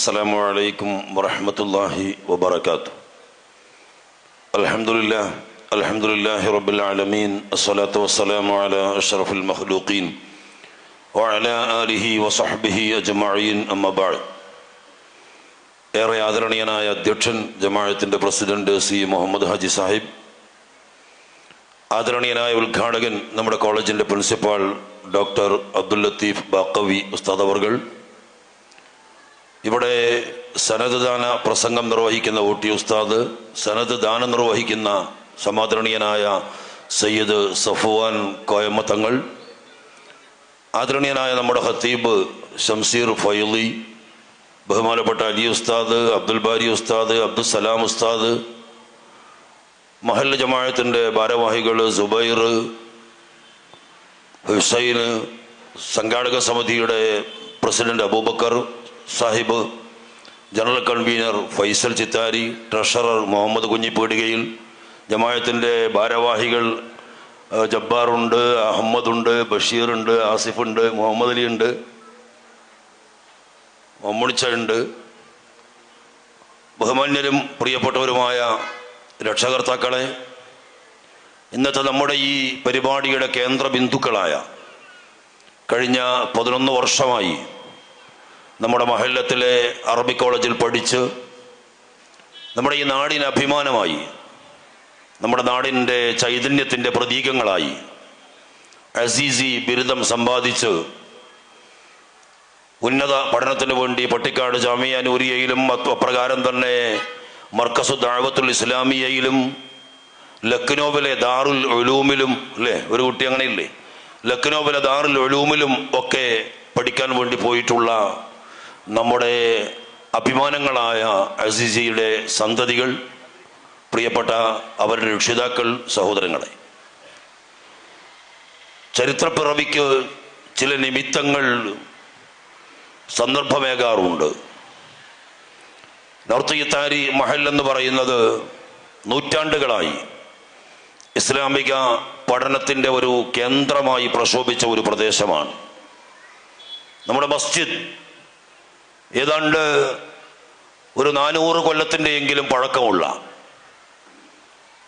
السلام عليكم ورحمة الله وبركاته. الحمد لله رب العالمين. الصلاة والسلام على أشرف المخلوقين وعلى آله وصحبه أجمعين. أما بعد. ഏറെ ആദരണീയനായ അധ്യക്ഷൻ, ജമാഅത്തിന്റെ പ്രസിഡന്റ് സി മുഹമ്മദ് ഹാജി സാഹിബ്, ആദരണീയനായ ഉദ്ഘാടകൻ നമ്മുടെ കോളേജിന്റെ പ്രിൻസിപ്പാൾ ഡോക്ടർ അബ്ദുൽ ലത്തീഫ് ബാക്കവി ഉസ്താദ് അവർകൾ, ഇവിടെ സനദ് ദാന പ്രസംഗം നിർവഹിക്കുന്ന ഊട്ടി ഉസ്താദ്, സനദ് ദാനം നിർവഹിക്കുന്ന സമാദരണീയനായ സയ്യിദ് സഫ്വാൻ കോയമ്മത്തങ്ങൾ, ആദരണീയനായ നമ്മുടെ ഖത്തീബ് ഷംസീർ ഫൈലി, ബഹുമാനപ്പെട്ട അലി ഉസ്താദ്, അബ്ദുൽ ബാരി ഉസ്താദ്, അബ്ദുൽ സലാം ഉസ്താദ്, മഹല്ല് ജമാഅത്തിന്റെ ഭാരവാഹികൾ സുബൈർ, ഹുസൈൻ, സംഘാടക സമിതിയുടെ president Abubakar Sahib, general convener Faisal Chithari, treasurer Muhammad കുഞ്ഞിപ്പീടികയിൽ, ജമാഅത്തിന്റെ ഭാരവാഹികൾ ജബ്ബാറുണ്ട്, അഹമ്മദുണ്ട്, ബഷീറുണ്ട്, ആസിഫുണ്ട്, മുഹമ്മദ് അലി ഉണ്ട്, മമ്മുണിച്ചുണ്ട്. ബഹുമാന്യരും പ്രിയപ്പെട്ടവരുമായ രക്ഷകർത്താക്കളെ, ഇന്നത്തെ നമ്മുടെ ഈ പരിപാടിയുടെ കേന്ദ്ര ബിന്ദുക്കളായ, കഴിഞ്ഞ 11 വർഷമായി നമ്മുടെ മഹല്ലത്തിലെ അറബി കോളേജിൽ പഠിച്ച് നമ്മുടെ ഈ നാടിന് അഭിമാനമായി, നമ്മുടെ നാടിൻ്റെ ചൈതന്യത്തിൻ്റെ പ്രതീകങ്ങളായി അസീസി ബിരുദം സമ്പാദിച്ച് ഉന്നത പഠനത്തിന് വേണ്ടി പട്ടിക്കാട് ജാമിയ നൂരിയയിലും അപ്രകാരം തന്നെ മർക്കസു ദഅവത്തുൽ ഇസ്ലാമിയയിലും ലക്നോവിലെ ദാറുൽ ഉലൂമിലും, അല്ലേ, ഒരു കുട്ടി അങ്ങനെ ഇല്ലേ, ലക്നോവിലെ ദാറുൽ ഉലൂമിലും ഒക്കെ പഠിക്കാൻ വേണ്ടി പോയിട്ടുള്ള നമ്മുടെ അഭിമാനങ്ങളായ അസീസിയുടെ സന്തതികൾ, പ്രിയപ്പെട്ട അവരുടെ രക്ഷിതാക്കൾ, സഹോദരങ്ങളെ, ചരിത്രപ്പിറവിക്ക് ചില നിമിത്തങ്ങൾ സന്ദർഭമേകാറുണ്ട്. നോർത്ത് ഇത്താരി മഹൽ എന്ന് പറയുന്നത് നൂറ്റാണ്ടുകളായി ഇസ്ലാമിക പഠനത്തിൻ്റെ ഒരു കേന്ദ്രമായി പ്രശോഭിച്ച ഒരു പ്രദേശമാണ്. നമ്മുടെ മസ്ജിദ് ഏതാണ്ട് ഒരു 400 കൊല്ലത്തിൻ്റെ എങ്കിലും പഴക്കമുള്ള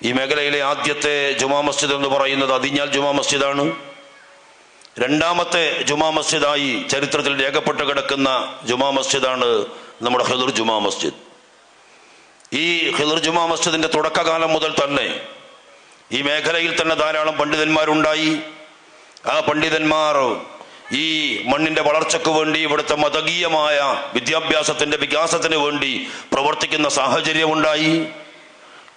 ഈ മേഖലയിലെ ആദ്യത്തെ ജുമാ മസ്ജിദ് എന്ന് പറയുന്നത് അതിഞ്ഞാൽ ജുമാ മസ്ജിദാണ്. രണ്ടാമത്തെ ജുമാ മസ്ജിദായി ചരിത്രത്തിൽ രേഖപ്പെട്ട് കിടക്കുന്ന ജുമാ മസ്ജിദാണ് നമ്മുടെ ഖിദ്ർ ജുമാ മസ്ജിദ്. ഈ ഖിദ്ർ ജുമാ മസ്ജിദിന്റെ തുടക്കകാലം മുതൽ തന്നെ ഈ മേഖലയിൽ തന്നെ ധാരാളം പണ്ഡിതന്മാരുണ്ടായി. ആ പണ്ഡിതന്മാർ ഈ മണ്ണിന്റെ വളർച്ചയ്ക്ക് വേണ്ടി, ഇവിടുത്തെ മതകീയമായ വിദ്യാഭ്യാസത്തിന്റെ വികാസത്തിന് വേണ്ടി പ്രവർത്തിക്കുന്ന സാഹചര്യമുണ്ടായി.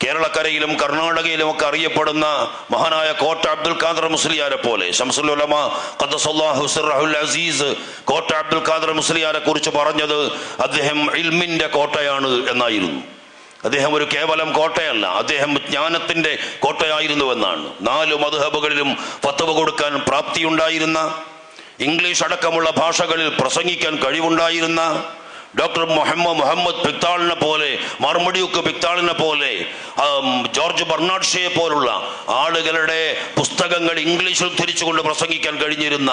കേരളക്കരയിലും കർണാടകയിലും ഒക്കെ അറിയപ്പെടുന്ന മഹാനായ കോട്ട അബ്ദുൽ ഖാദർ മുസ്ലിയാരെ പോലെ, ശംസുൽ ഉലമ ഖദ്ദസല്ലാഹു സിർറഹുൽ അസീസ് കോട്ട അബ്ദുൽ ഖാദർ മുസ്ലിയാരെ കുറിച്ച് പറഞ്ഞത് അദ്ദേഹം ഇൽമിന്റെ കോട്ടയാണ് എന്നായിരുന്നു. അദ്ദേഹം ഒരു കേവലം കോട്ടയല്ല, അദ്ദേഹം ജ്ഞാനത്തിന്റെ കോട്ടയായിരുന്നു എന്നാണ്. 4 മദ്ഹബുകളിലും ഫത്വ കൊടുക്കാൻ പ്രാപ്തിയുണ്ടായിരുന്ന, ഇംഗ്ലീഷ് അടക്കമുള്ള ഭാഷകളിൽ പ്രസംഗിക്കാൻ കഴിവുണ്ടായിരുന്ന ഡോക്ടർ മുഹമ്മദ് പിക്താളിനെ പോലെ, മാർമഡിയുക്ക് പിക്താളിനെ പോലെ, ജോർജ് ബർണാഡ് ഷേ പോലുള്ള ആളുകളുടെ പുസ്തകങ്ങൾ ഇംഗ്ലീഷിൽ ഉദ്ധരിച്ചുകൊണ്ട് പ്രസംഗിക്കാൻ കഴിഞ്ഞിരുന്ന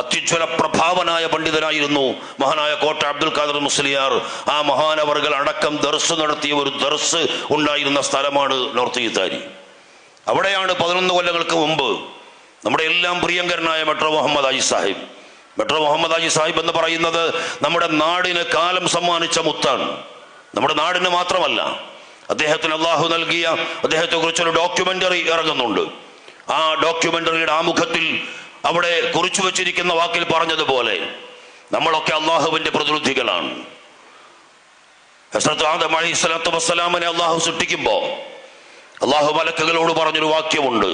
അത്യുജ്വല പ്രഭാവനായ പണ്ഡിതനായിരുന്നു മഹാനായ കോട്ട അബ്ദുൽ ഖാദർ മുസ്ലിയാർ. ആ മഹാനവർകൾ അടക്കം ദർസ് നടത്തിയ ഒരു ദർസ് ഉണ്ടായിരുന്ന സ്ഥലമാണ് നോർത്ത് ഇത്താരി. അവിടെയാണ് 11 കൊല്ലങ്ങൾക്ക് മുമ്പ് നമ്മുടെ എല്ലാം പ്രിയങ്കരനായ മെട്രോ മുഹമ്മദ് ഹാജി സാഹിബ്, മെട്രോ മുഹമ്മദ് ഹാജി സാഹിബ് എന്ന് പറയുന്നത് നമ്മുടെ നാടിന് കാലം സമ്മാനിച്ച മുത്താണ്. നമ്മുടെ നാടിന് മാത്രമല്ല, അദ്ദേഹത്തിന് അള്ളാഹു നൽകിയ, അദ്ദേഹത്തെ കുറിച്ചൊരു ഡോക്യുമെന്ററി ഇറങ്ങുന്നുണ്ട്. ആ ഡോക്യുമെന്ററിയുടെ ആമുഖത്തിൽ അവിടെ കുറിച്ചു വച്ചിരിക്കുന്ന വാക്കിൽ പറഞ്ഞതുപോലെ നമ്മളൊക്കെ അള്ളാഹുവിന്റെ പ്രതിനിധികളാണ്. ഹസ്രത്ത് ആദം അലൈഹിസ്സലാത്തു വസ്സലാമിനെ അള്ളാഹു സൃഷ്ടിക്കുമ്പോ അള്ളാഹു മലക്കുകളോട് പറഞ്ഞൊരു വാക്യമുണ്ട്,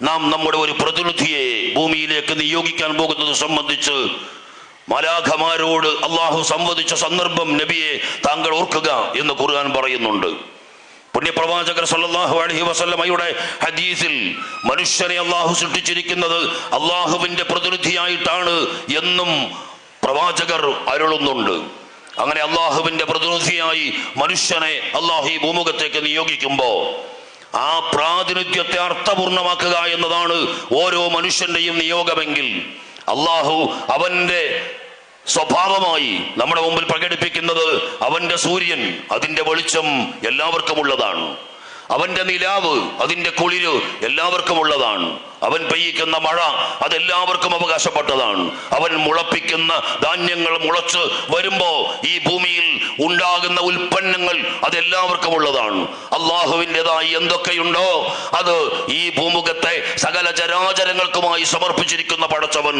നാം നമ്മുടെ ഒരു പ്രതിനിധിയെ ഭൂമിയിലേക്ക് നിയോഗിക്കാൻ പോകുന്നത് സംബന്ധിച്ച് മലാഖമാരോട് അള്ളാഹു സംവദിച്ച സന്ദർഭം നബിയെ താങ്കൾ ഓർക്കുക എന്ന് ഖുർആൻ പറയുന്നുണ്ട്. പുണ്യപ്രവാചകർ സല്ലല്ലാഹു അലൈഹി വസല്ലമയുടെ ഹദീസിൽ മനുഷ്യനെ അള്ളാഹു സൃഷ്ടിച്ചിരിക്കുന്നത് അള്ളാഹുവിന്റെ പ്രതിനിധിയായിട്ടാണ് എന്നും പ്രവാചകർ അരുളുന്നുണ്ട്. അങ്ങനെ അള്ളാഹുവിന്റെ പ്രതിനിധിയായി മനുഷ്യനെ അള്ളാഹു ഈ ഭൂമുഖത്തേക്ക് നിയോഗിക്കുമ്പോ ആ പ്രാതിനിധ്യത്തെ അർത്ഥപൂർണമാക്കുക എന്നതാണ് ഓരോ മനുഷ്യന്റെയും നിയോഗമെങ്കിൽ അള്ളാഹു അവന്റെ സ്വഭാവമായി നമ്മുടെ മുമ്പിൽ പ്രകടിപ്പിക്കുന്നത് അവന്റെ സൂര്യൻ, അതിന്റെ വെളിച്ചം എല്ലാവർക്കും ഉള്ളതാണ്. അവന്റെ നിലാവ്, അതിന്റെ കുളിര് എല്ലാവർക്കും ഉള്ളതാണ്. അവൻ പെയ്യിക്കുന്ന മഴ അതെല്ലാവർക്കും അവകാശപ്പെട്ടതാണ്. അവൻ മുളപ്പിക്കുന്ന ധാന്യങ്ങൾ മുളച്ച് വരുമ്പോ ഈ ഭൂമിയിൽ ഉണ്ടാകുന്ന ഉൽപ്പന്നങ്ങൾ അതെല്ലാവർക്കും ഉള്ളതാണ്. അള്ളാഹുവിൻ്റെതായി എന്തൊക്കെയുണ്ടോ അത് ഈ ഭൂമുഖത്തെ സകല ചരാചരങ്ങൾക്കുമായി സമർപ്പിച്ചിരിക്കുന്ന പടച്ചവൻ.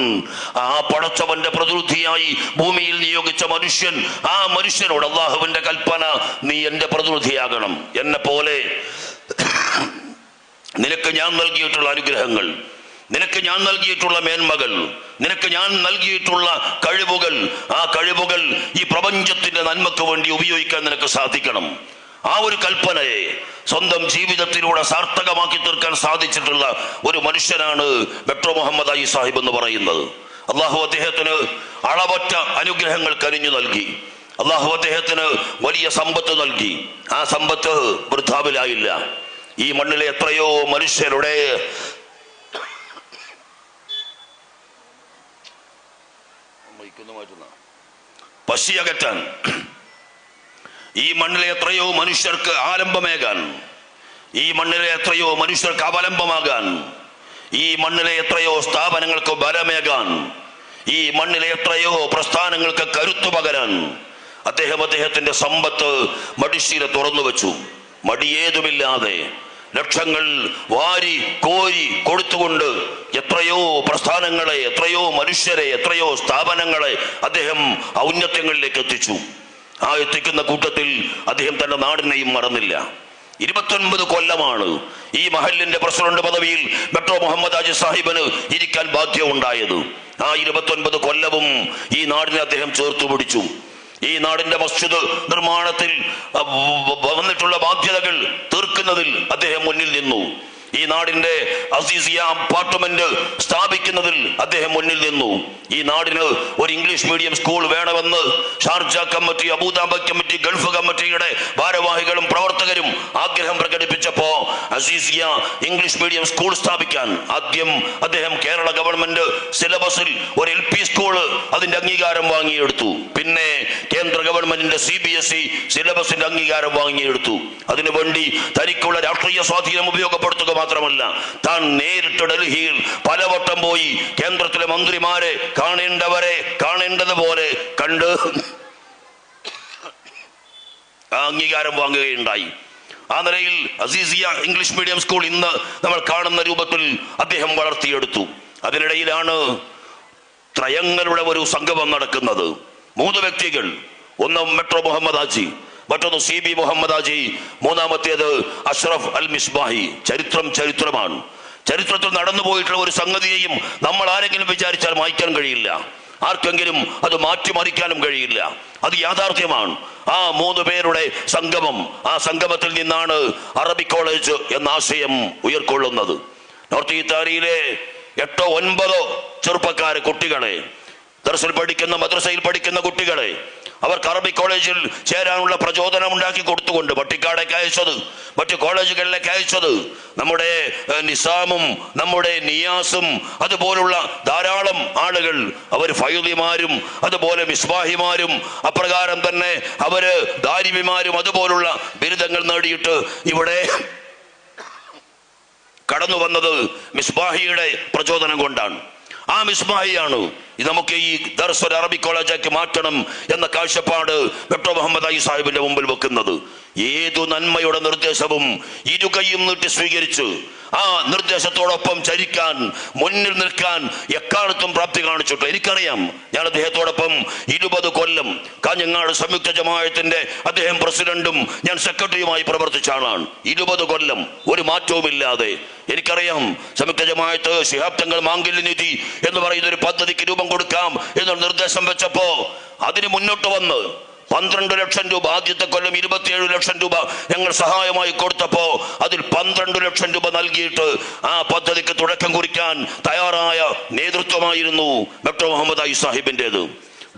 ആ പടച്ചവന്റെ പ്രതിനിധിയായി ഭൂമിയിൽ നിയോഗിച്ച മനുഷ്യൻ, ആ മനുഷ്യനോട് അള്ളാഹുവിന്റെ കൽപ്പന, നീ എന്റെ പ്രതിനിധിയാകണം. എന്നെ പോലെ നിനക്ക് ഞാൻ നൽകിയിട്ടുള്ള അനുഗ്രഹങ്ങൾ, നിനക്ക് ഞാൻ നൽകിയിട്ടുള്ള മേന്മകൾ, നിനക്ക് ഞാൻ നൽകിയിട്ടുള്ള കഴിവുകൾ, ആ കഴിവുകൾ ഈ പ്രപഞ്ചത്തിന്റെ നന്മക്ക് വേണ്ടി ഉപയോഗിക്കാൻ നിനക്ക് സാധിക്കണം. ആ ഒരു കൽപ്പനയെ സ്വന്തം ജീവിതത്തിലൂടെ സാർത്ഥകമാക്കി തീർക്കാൻ സാധിച്ചിട്ടുള്ള ഒരു മനുഷ്യനാണ് ഡോക്ടർ മുഹമ്മദ് അലി സാഹിബ് എന്ന് പറയുന്നത്. അള്ളാഹു അദ്ദേഹത്തിന് അളവറ്റ അനുഗ്രഹങ്ങൾ കനിഞ്ഞു നൽകി. അള്ളാഹു അദ്ദേഹത്തിന് വലിയ സമ്പത്ത് നൽകി. ആ സമ്പത്ത് വൃഥാവിലായില്ല. ഈ മണ്ണിലെ എത്രയോ മനുഷ്യരുടെ പശിയകറ്റാൻ, ഈ മണ്ണിലെ എത്രയോ മനുഷ്യർക്ക് ആലംബമേകാൻ, ഈ മണ്ണിലെ എത്രയോ മനുഷ്യർക്ക് അവലംബമാകാൻ, ഈ മണ്ണിലെ എത്രയോ സ്ഥാപനങ്ങൾക്ക് ബലമേകാൻ, ഈ മണ്ണിലെ എത്രയോ പ്രസ്ഥാനങ്ങൾക്ക് കരുത്തു പകരാൻ അദ്ദേഹത്തിന്റെ സമ്പത്ത് മടിശീല തുറന്നു വെച്ചു. മടിയേതുമില്ലാതെ ലക്ഷങ്ങൾ വാരി കോരി കൊടുത്തുകൊണ്ട് എത്രയോ പ്രസ്ഥാനങ്ങളെ, എത്രയോ മനുഷ്യരെ, എത്രയോ സ്ഥാപനങ്ങളെ അദ്ദേഹം ഔന്നത്യങ്ങളിലേക്ക് എത്തിച്ചു. ആ എത്തിക്കുന്ന കൂട്ടത്തിൽ അദ്ദേഹം തന്റെ നാടിനെയും മറന്നില്ല. 29 കൊല്ലമാണ് ഈ മഹലിന്റെ പ്രസിഡന്റ് പദവിയിൽ ഡോക്ടർ മുഹമ്മദ് ഹാജി സാഹിബിന് ഇരിക്കാൻ ബാധ്യത ഉണ്ടായത്. ആ 29 കൊല്ലവും ഈ നാടിനെ അദ്ദേഹം ചേർത്തു പിടിച്ചു. ഈ നാടിന്റെ മസ്ജിദ് നിർമ്മാണത്തിൽ വന്നിട്ടുള്ള ബാധ്യതകൾ തീർക്കുന്നതിൽ അദ്ദേഹം മുന്നിൽ നിന്നു. ഈ നാടിന്റെ അസീസിയ അപ്പാർട്ട്മെന്റ് സ്ഥാപിക്കുന്നതിൽ അദ്ദേഹം മുന്നിൽ നിന്നു. ഈ നാടിന് ഒരു ഇംഗ്ലീഷ് മീഡിയം സ്കൂൾ വേണമെന്ന് Sharjah committee, Abu Dhabi committee, Gulf കമ്മിറ്റിയുടെ ഭാരവാഹികളും പ്രവർത്തകരും ആഗ്രഹം പ്രകടിപ്പിച്ചപ്പോ അസീസിയ ഇംഗ്ലീഷ് മീഡിയം സ്കൂൾ സ്ഥാപിക്കാൻ ആദ്യം അദ്ദേഹം കേരള ഗവൺമെന്റ് സിലബസിൽ ഒരു LP സ്കൂള് അതിന്റെ അംഗീകാരം വാങ്ങിയെടുത്തു. പിന്നെ കേന്ദ്ര ഗവൺമെന്റിന്റെ CBSE സിലബസിന്റെ അംഗീകാരം വാങ്ങിയെടുത്തു. അതിനുവേണ്ടി തനിക്കുള്ള രാഷ്ട്രീയ സ്വാധീനം ഉപയോഗപ്പെടുത്തുക മാത്രമല്ല, താൻ നേരിട്ട് ഡൽഹിയിൽ പലവട്ടം പോയി കേന്ദ്രത്തിലെ മന്ത്രിമാരെ കാണേണ്ടവരെ കാണേണ്ടതുപോലെ കണ്ട് അംഗീകാരം വാങ്ങുകയുണ്ടായി. ആ നിലയിൽ അസീസിയ ഇംഗ്ലീഷ് മീഡിയം സ്കൂൾ ഇന്ന് നമ്മൾ കാണുന്ന രൂപത്തിൽ അദ്ദേഹം വളർത്തിയെടുത്തു. അതിനിടയിലാണ് ത്രയങ്ങളുടെ ഒരു സംഗമം നടക്കുന്നത്. 3 വ്യക്തികൾ, ഒന്ന് മെട്രോ മുഹമ്മദ് ഹാജി, മറ്റൊന്ന് CB മുഹമ്മദ് ഹാജി, മൂന്നാമത്തേത് അഷ്റഫ് അൽ മിസ്ബാഹി. ചരിത്രമാണ്. ചരിത്രത്തിൽ നടന്നു പോയിട്ടുള്ള ഒരു സംഗതിയെയും നമ്മൾ ആരെങ്കിലും വിചാരിച്ചാൽ മായ്ക്കാൻ കഴിയില്ല. ആർക്കെങ്കിലും അത് മാറ്റിമറിക്കാനും കഴിയില്ല. അത് യാഥാർത്ഥ്യമാണ്. ആ 3 പേരുടെ സംഗമം, ആ സംഗമത്തിൽ നിന്നാണ് അറബിക് കോളേജ് എന്ന ആശയം ഉയർക്കൊള്ളുന്നത്. നോർത്ത് ഇത്താലിയിലെ 8-9 ചെറുപ്പക്കാരെ, കുട്ടികളെ, ദർസിൽ പഠിക്കുന്ന, മദ്രസയിൽ പഠിക്കുന്ന കുട്ടികളെ അവർക്ക് അറബിക് കോളേജിൽ ചേരാനുള്ള പ്രചോദനം ഉണ്ടാക്കി കൊടുത്തുകൊണ്ട് പട്ടിക്കാടേക്ക് അയച്ചത്, മറ്റു കോളേജുകളിലേക്ക് അയച്ചത് നമ്മുടെ നിസാമും നമ്മുടെ നിയാസും അതുപോലുള്ള ധാരാളം ആളുകൾ. അവർ ഫൈദിമാരും അതുപോലെ മിസ്ബാഹിമാരും അപ്രകാരം തന്നെ അവര് ദാരിമിമാരും അതുപോലുള്ള ബിരുദങ്ങൾ നേടിയിട്ട് ഇവിടെ കടന്നു വന്നത് മിസ്ബാഹിയുടെ പ്രചോദനം കൊണ്ടാണ്. ആ മിസ്ബാഹിയാണ് നമുക്ക് ഈ ദർസ് ഒരു അറബിക് കോളേജാക്കി മാറ്റണം എന്ന കാഴ്ചപ്പാട് ഡോക്ടർ മുഹമ്മദ് അലി സാഹിബിന്റെ മുമ്പിൽ വെക്കുന്നത്. ഏതു നന്മയുടെ നിർദ്ദേശവും ഇരുകൈയും നീട്ടി സ്വീകരിച്ച് ആ നിർദ്ദേശത്തോടൊപ്പം ചരിക്കാൻ, മുന്നിൽ നിൽക്കാൻ എക്കാലത്തും പ്രാപ്തി കാണിച്ചിട്ട് എനിക്കറിയാം. ഞാൻ അദ്ദേഹത്തോടൊപ്പം 20 കൊല്ലം കാഞ്ഞങ്ങാട് സംയുക്ത ജമാഅത്തിന്റെ അദ്ദേഹം പ്രസിഡന്റും ഞാൻ സെക്രട്ടറിയുമായി പ്രവർത്തിച്ച ആളാണ്. 20 കൊല്ലം ഒരു മാറ്റവുമില്ലാതെ എനിക്കറിയാം. സംയുക്ത ജമാഅത്ത് ശിഹാബ് തങ്ങൾ മാംഗല്യ നിധി എന്ന് പറയുന്ന ഒരു പദ്ധതിക്ക് രൂപം കൊടുക്കാം എന്നൊരു നിർദ്ദേശം വെച്ചപ്പോ അതിന് മുന്നോട്ട് വന്ന് 12 ലക്ഷം രൂപ, ആദ്യത്തെ കൊല്ലം 27 ലക്ഷം രൂപ ഞങ്ങൾ സഹായമായി കൊടുത്തപ്പോ അതിൽ 12 ലക്ഷം രൂപ നൽകിയിട്ട് ആ പദ്ധതിക്ക് തുടക്കം കുറിക്കാൻ തയ്യാറായ നേതൃത്വമായിരുന്നു ഡോക്ടർ മുഹമ്മദ് അലി സാഹിബിൻ്റെത്.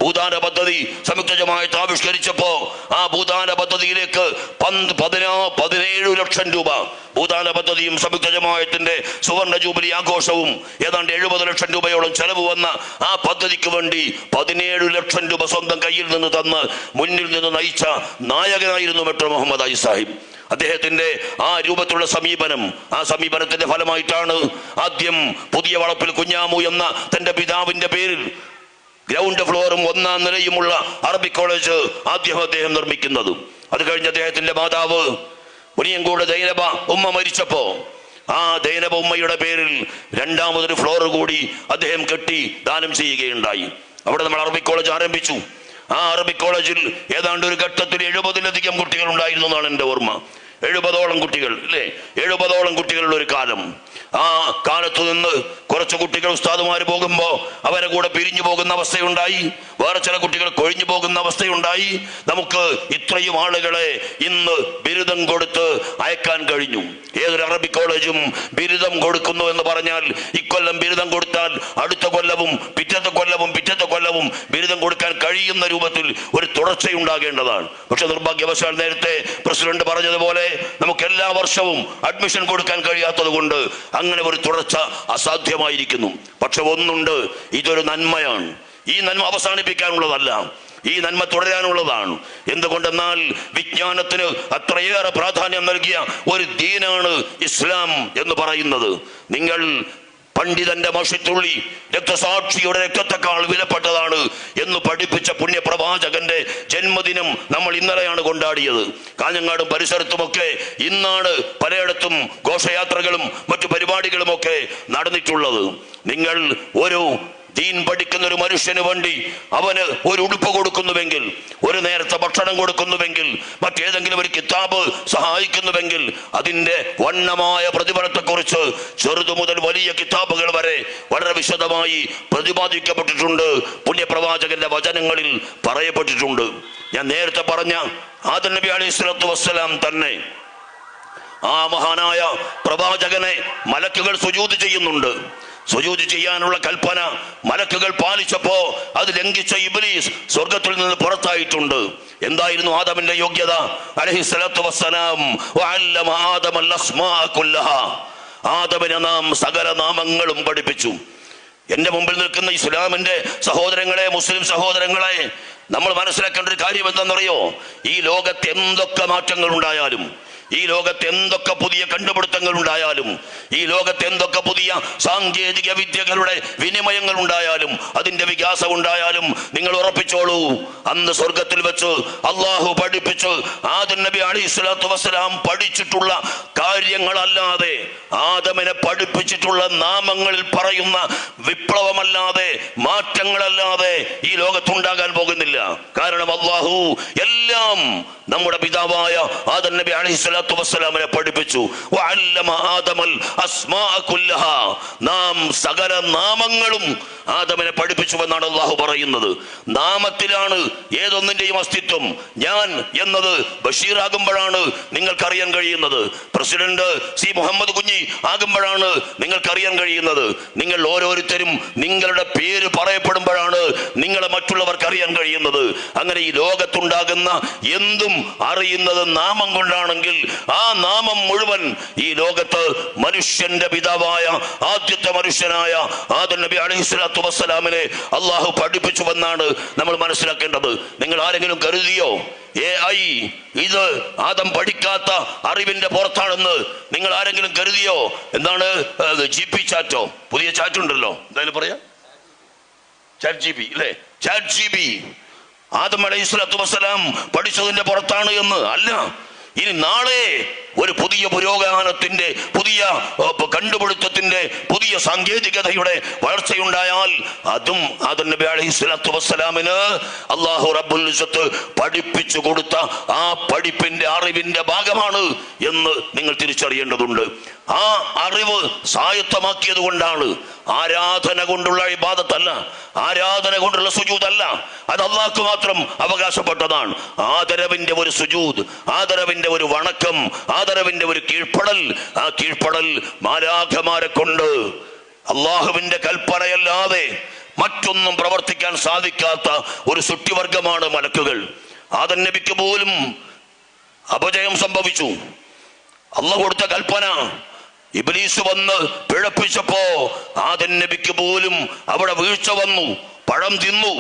ഭൂദാന പദ്ധതി സംയുക്ത ജമാഅത്ത് ആവിഷ്കരിച്ചപ്പോ ആ ഭൂദാന പദ്ധതിയിലേക്ക് 17 ലക്ഷം രൂപ ഭൂദാന പദ്ധതിയും സംയുക്ത ജമാഅത്തിന്റെ സുവർണ ജൂബിലി ആഘോഷവും ഏതാണ്ട് 70 ലക്ഷം രൂപയോളം ചെലവ് വന്ന ആ പദ്ധതിക്ക് വേണ്ടി 17 ലക്ഷം രൂപ സ്വന്തം കയ്യിൽ നിന്ന് തന്ന് മുന്നിൽ നിന്ന് നയിച്ച നായകനായിരുന്നു മെട്രോ മുഹമ്മദ് അലി സാഹിബ്. അദ്ദേഹത്തിന്റെ ആ രൂപത്തിലുള്ള സമീപനം, ആ സമീപനത്തിന്റെ ഫലമായിട്ടാണ് ആദ്യം പുതിയ വളപ്പിൽ കുഞ്ഞാമു എന്ന തന്റെ പിതാവിന്റെ പേരിൽ ഗ്രൗണ്ട് ഫ്ലോറും 1ാം നിലയുമുള്ള അറബിക് കോളേജ് ആദ്യം അദ്ദേഹം നിർമ്മിക്കുന്നത്. അത് കഴിഞ്ഞ് അദ്ദേഹത്തിന്റെ മാതാവ് മുനിയങ്കോട് ദൈനബ ഉമ്മ മരിച്ചപ്പോ ആ ദൈനബ ഉമ്മയുടെ പേരിൽ 2ാമതൊരു ഫ്ലോർ കൂടി അദ്ദേഹം കെട്ടി ദാനം ചെയ്യുകയുണ്ടായി. അവിടെ നമ്മൾ അറബിക് കോളേജ് ആരംഭിച്ചു. ആ അറബിക് കോളേജിൽ ഏതാണ്ട് ഒരു ഘട്ടത്തിൽ 70-ലധികം കുട്ടികൾ ഉണ്ടായിരുന്നു എന്നാണ് എൻ്റെ ഓർമ്മ. 70ഓളം കുട്ടികൾ, അല്ലേ? 70ഓളം കുട്ടികളുടെ ഒരു കാലം. ആ കാലത്തു നിന്ന് കുറച്ച് കുട്ടികൾ ഉസ്താദുമാർ പോകുമ്പോൾ അവരെ കൂടെ പിരിഞ്ഞു പോകുന്ന അവസ്ഥയുണ്ടായി. വേറെ ചില കുട്ടികൾ കൊഴിഞ്ഞു പോകുന്ന അവസ്ഥയുണ്ടായി. നമുക്ക് ഇത്രയും ആളുകളെ ഇന്ന് ബിരുദം കൊടുത്ത് അയക്കാൻ കഴിഞ്ഞു. ഏതൊരു അറബിക് കോളേജും ബിരുദം കൊടുക്കുന്നു എന്ന് പറഞ്ഞാൽ ഇക്കൊല്ലം ബിരുദം കൊടുത്താൽ അടുത്ത കൊല്ലവും പിറ്റത്തെ കൊല്ലവും ബിരുദം കൊടുക്കാൻ കഴിയുന്ന രൂപത്തിൽ ഒരു തുടർച്ചയുണ്ടാകേണ്ടതാണ്. പക്ഷെ നിർഭാഗ്യവശാൽ നേരത്തെ പ്രസിഡന്റ് പറഞ്ഞതുപോലെ നമുക്ക് എല്ലാ വർഷവും അഡ്മിഷൻ കൊടുക്കാൻ കഴിയാത്തത് കൊണ്ട് അങ്ങനെ ഒരു തുടർച്ച അസാധ്യമായിരിക്കുന്നു. പക്ഷെ ഒന്നുണ്ട്, ഇതൊരു നന്മയാണ്. ഈ നന്മ അവസാനിപ്പിക്കാനുള്ളതല്ല, ഈ നന്മ തുടരാനുള്ളതാണ്. എന്തുകൊണ്ടെന്നാൽ വിജ്ഞാനത്തിന് അത്രയേറെ പ്രാധാന്യം നൽകിയ ഒരു ദീനാണ് ഇസ്ലാം എന്ന് പറയുന്നത്. നിങ്ങൾ പണ്ഡിതന്റെ മഷിത്തുള്ളി രക്തസാക്ഷിയുടെ രക്തത്തെക്കാൾ വിലപ്പെട്ടതാണ് എന്ന് പഠിപ്പിച്ച പുണ്യപ്രവാചകന്റെ ജന്മദിനം നമ്മൾ ഇന്നലെയാണ് കൊണ്ടാടിയത്. കാഞ്ഞങ്ങാടും പരിസരത്തുമൊക്കെ ഇന്നാണ് പലയിടത്തും ഘോഷയാത്രകളും മറ്റു പരിപാടികളുമൊക്കെ നടന്നിട്ടുള്ളത്. നിങ്ങൾ ഒരു ദീൻ പഠിക്കുന്ന ഒരു മനുഷ്യന് വേണ്ടി അവന് ഒരു ഉടുപ്പ് കൊടുക്കുന്നുവെങ്കിൽ, ഒരു നേരത്തെ ഭക്ഷണം കൊടുക്കുന്നുവെങ്കിൽ, മറ്റേതെങ്കിലും ഒരു കിതാബ് സഹായിക്കുന്നുവെങ്കിൽ അതിൻ്റെ വണ്ണമായ പ്രതിഫലത്തെക്കുറിച്ച് ചെറുതു മുതൽ വലിയ കിതാബുകൾ വരെ വളരെ വിശദമായി പ്രതിപാദിക്കപ്പെട്ടിട്ടുണ്ട്. പുണ്യപ്രവാചകന്റെ വചനങ്ങളിൽ പറയപ്പെട്ടിട്ടുണ്ട്. ഞാൻ നേരത്തെ പറഞ്ഞ ആദം നബി അലൈഹിസ്സലാത്തു വസ്സലാം തന്നെ ആ മഹാനായ പ്രവാചകനെ മലക്കുകൾ സുജൂദ് ചെയ്യുന്നുണ്ട്. സുജൂദ് ചെയ്യാനുള്ള കൽപ്പന മലക്കുകൾ പാലിച്ചപ്പോ അത് ലംഘിച്ച ഇബ്ലീസ് സ്വർഗത്തിൽ നിന്ന് പുറത്തായിട്ടുണ്ട്. എന്തായിരുന്നു ആദമിന്റെ യോഗ്യത? അലൈഹിസ്സലാത്തു വസ്സലാം വഅല്ലമ ആദമൽ അസ്മാഅ കുല്ലഹാ, ആദമിനെ നാം സകല നാമങ്ങളും പഠിപ്പിച്ചു. എന്റെ മുമ്പിൽ നിൽക്കുന്ന ഇസ്ലാമിന്റെ സഹോദരങ്ങളെ, മുസ്ലിം സഹോദരങ്ങളെ, നമ്മൾ മനസ്സിലാക്കേണ്ട ഒരു കാര്യം എന്താണെന്നറിയോ? ഈ ലോകത്ത് എന്തൊക്കെ മാറ്റങ്ങൾ ഉണ്ടായാലും, ഈ ലോകത്ത് എന്തൊക്കെ പുതിയ കണ്ടുപിടുത്തങ്ങൾ ഉണ്ടായാലും, ഈ ലോകത്ത് എന്തൊക്കെ പുതിയ സാങ്കേതിക വിദ്യകളുടെ വിനിമയങ്ങൾ ഉണ്ടായാലും, അതിന്റെ വികാസം ഉണ്ടായാലും, നിങ്ങൾ ഉറപ്പിച്ചോളൂ, അന്ന് സ്വർഗത്തിൽ വെച്ച് അള്ളാഹു പഠിപ്പിച്ച് ആദം നബി അലൈഹിസ്സലാത്തു വസ്സലാം പഠിച്ചിട്ടുള്ള കാര്യങ്ങളല്ലാതെ, ആദമിനെ പഠിപ്പിച്ചിട്ടുള്ള നാമങ്ങളിൽ പറയുന്ന വിപ്ലവമല്ലാതെ, മാറ്റങ്ങളല്ലാതെ ഈ ലോകത്തുണ്ടാകാൻ പോകുന്നില്ല. കാരണം അള്ളാഹു എല്ലാം നമ്മുടെ പിതാവായ ആദം നബി അലൈഹിസ്സലാത്തു വസ്സലാമിനെ പഠിപ്പിച്ചു. വഅല്ലമ ആദമൽ അസ്മാഅ കുല്ലഹാ, നാം സകല നാമങ്ങളും ആദമിനെ പഠിപ്പിച്ചുവെന്നാണ് അള്ളാഹു പറയുന്നത്. നാമത്തിലാണ് ഏതൊന്നിന്റെയും അസ്തിത്വം. ഞാൻ എന്നത് ബഷീർ ആകുമ്പോഴാണ് നിങ്ങൾക്കറിയാൻ കഴിയുന്നത്. പ്രസിഡന്റ് സി മുഹമ്മദ് കുഞ്ഞി ആകുമ്പോഴാണ് നിങ്ങൾക്കറിയാൻ കഴിയുന്നത്. നിങ്ങൾ ഓരോരുത്തരും നിങ്ങളുടെ പേര് പറയപ്പെടുമ്പോഴാണ് നിങ്ങളെ മറ്റുള്ളവർക്ക് അറിയാൻ കഴിയുന്നത്. അങ്ങനെ ഈ ലോകത്തുണ്ടാകുന്ന എന്തും അറിയുന്നത് നാമം കൊണ്ടാണെങ്കിൽ ആ നാമം മുഴുവൻ ഈ ലോകത്ത് മനുഷ്യന്റെ പിതാവായ ആദ്യത്തെ മനുഷ്യനായ ആദം നബി അലൈഹിസ്സലാത്തു വസ്സലാമിനെ അള്ളാഹു പഠിപ്പിച്ചുവെന്നാണ് നമ്മൾ മനസ്സിലാക്കേണ്ടത്. നിങ്ങൾ ആരെങ്കിലും കരുതിയോ AI ഇത് ആദം പഠിക്കാത്ത അറിവിന്റെ പുറത്താണെന്ന് നിങ്ങൾ ആരെങ്കിലും കരുതിയോ? എന്താണ് GP ചാറ്റോ? പുതിയ ചാറ്റ് ഉണ്ടല്ലോ, എന്തായാലും പറയാ, ചാറ്റ് GB അല്ലേ? ചാറ്റ് GB ആദം അലൈഹിസ്സലാത്തു വസ്സലാം പഠിച്ചതിന്റെ പുറത്താണ് എന്ന് അല്ല. ഇനി നാളെ ഒരു പുതിയ പുരോഗമനത്തിന്റെ, പുതിയ കണ്ടുപിടുത്തത്തിന്റെ, പുതിയ സാങ്കേതികതയുടെ വളർച്ചയുണ്ടായാൽ അതും ആദം നബി അലൈഹിസ്സലാത്തു വസ്സലാമിന് അല്ലാഹു റബ്ബുൽ ഇസ്സത്ത് പഠിപ്പിച്ചു കൊടുത്ത ആ പഠിപ്പിന്റെ അറിവിന്റെ ഭാഗമാണ് എന്ന് നിങ്ങൾ തിരിച്ചറിയേണ്ടതുണ്ട്. ആ അറിവ് സ്വായത്തമാക്കിയത് കൊണ്ടാണ്. ആരാധന കൊണ്ടുള്ള ഇബാദത്തല്ല, ആരാധന കൊണ്ടുള്ള സുജൂദല്ല, അത് അല്ലാഹുക്ക് മാത്രം അവകാശപ്പെട്ടതാണ്. ആദരവിന്റെ ഒരു സുജൂദ്, ആദരവിന്റെ ഒരു വണക്കം, ആദരവിന്റെ ഒരു കീഴ്പ്പെടൽ, ആ കീഴ്പ്പെടൽ മാലാഖമാരെ കൊണ്ട് അള്ളാഹുവിന്റെ കൽപ്പനയല്ലാതെ മറ്റൊന്നും പ്രവർത്തിക്കാൻ സാധിക്കാത്ത ഒരു സൃഷ്ടിവർഗമാണ് മലക്കുകൾ. ആദം നബിക്ക് പോലും അപജയം സംഭവിച്ചു. അല്ലാഹു കൊടുത്ത കൽപ്പന ഇബ്ലീസ് വന്ന് പിഴപ്പിച്ചപ്പോ ആദം നബിക്ക് പോലും അവിടെ വീഴ്ച വന്നു, പഴം തിന്നു,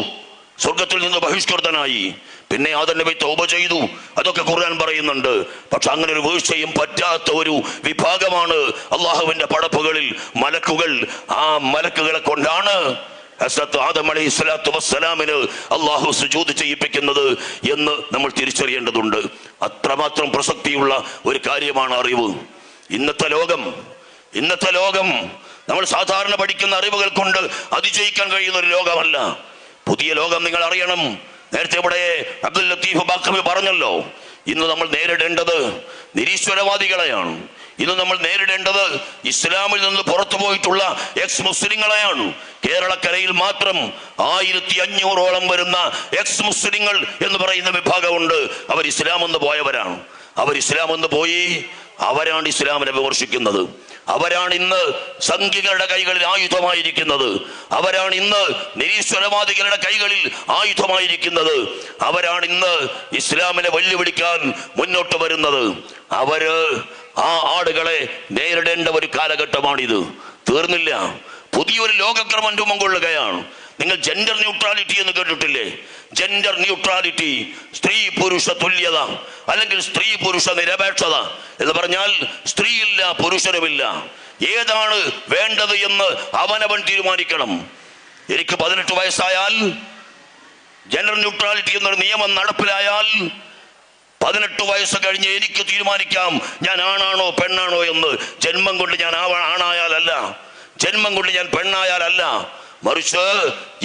സ്വർഗത്തിൽ നിന്ന് ബഹിഷ്കൃതനായി. പിന്നെ ആദം നബി തൗബ ചെയ്തു, അതൊക്കെ ഖുർആൻ പറയുന്നുണ്ട്. പക്ഷെ അങ്ങനെ ഒരു വീഴ്ചയും പറ്റാത്ത ഒരു വിഭാഗമാണ് അള്ളാഹുവിന്റെ പടപ്പുകളിൽ മലക്കുകൾ. ആ മലക്കുകളെ കൊണ്ടാണ് ഹസ്രത്ത് ആദം അലൈഹി സ്വലാത്തു വസ്സലാമിന് അള്ളാഹു സുജൂദ് ചെയ്യിപ്പിക്കുന്നത് എന്ന് നമ്മൾ തിരിച്ചറിയേണ്ടതുണ്ട്. അത്രമാത്രം പ്രസക്തിയുള്ള ഒരു കാര്യമാണ് അറിവ്. ഇന്നത്തെ ലോകം നമ്മൾ സാധാരണ പഠിക്കുന്ന അറിവുകൾ കൊണ്ട് അതിജയിക്കാൻ കഴിയുന്ന ഒരു ലോകമല്ല. പുതിയ ലോകം നിങ്ങൾ അറിയണം. നേരത്തെ ഇവിടെ അബ്ദുൽ ലത്തീഫ് ബാഖവി പറഞ്ഞല്ലോ, ഇന്ന് നമ്മൾ നേരിടേണ്ടത് നിരീശ്വരവാദികളെയാണ്. ഇന്ന് നമ്മൾ നേരിടേണ്ടത് ഇസ്ലാമിൽ നിന്ന് പുറത്തു പോയിട്ടുള്ള എക്സ് മുസ്ലിങ്ങളെയാണ്. കേരളക്കരയിൽ മാത്രം 1500ഓളം വരുന്ന എക്സ് മുസ്ലിങ്ങൾ എന്ന് പറയുന്ന വിഭാഗമുണ്ട്. അവർ ഇസ്ലാം എന്ന് പോയവരാണ്. അവരാണ് ഇസ്ലാമിനെ വിമർശിക്കുന്നത്. അവരാണ് ഇന്ന് സംഘികളുടെ കൈകളിൽ ആയുധമായിരിക്കുന്നത്. അവരാണ് ഇന്ന് നിരീശ്വരവാദികളുടെ കൈകളിൽ ആയുധമായിരിക്കുന്നത്. അവരാണ് ഇന്ന് ഇസ്ലാമിനെ വെല്ലുവിളിക്കാൻ മുന്നോട്ട് വരുന്നത്. അവര് ആ ആളുകളെ നേരിടേണ്ട ഒരു കാലഘട്ടമാണിത്. തീർന്നില്ല, പുതിയൊരു ലോകക്രമം രൂപം കൊള്ളുകയാണ്. നിങ്ങൾ ജെൻഡർ ന്യൂട്രാലിറ്റി എന്ന് കേട്ടിട്ടില്ലേ? ജെൻഡർ ന്യൂട്രാലിറ്റി, സ്ത്രീ പുരുഷ തുല്യത, അല്ലെങ്കിൽ സ്ത്രീ പുരുഷ നിരപേക്ഷത എന്ന് പറഞ്ഞാൽ സ്ത്രീയില്ല പുരുഷനുമില്ല. ഏതാണ് വേണ്ടത് എന്ന് അവനവൻ തീരുമാനിക്കണം. എനിക്ക് 18 വയസ്സായാൽ, ജെൻഡർ ന്യൂട്രാലിറ്റി എന്നൊരു നിയമം നടപ്പിലായാൽ 18 വയസ്സ് കഴിഞ്ഞ് എനിക്ക് തീരുമാനിക്കാം ഞാൻ ആണാണോ പെണ്ണാണോ എന്ന്. ജന്മം കൊണ്ട് ഞാൻ ആണായാലല്ല, ജന്മം കൊണ്ട് ഞാൻ പെണ്ണായാലല്ല, മറിച്ച്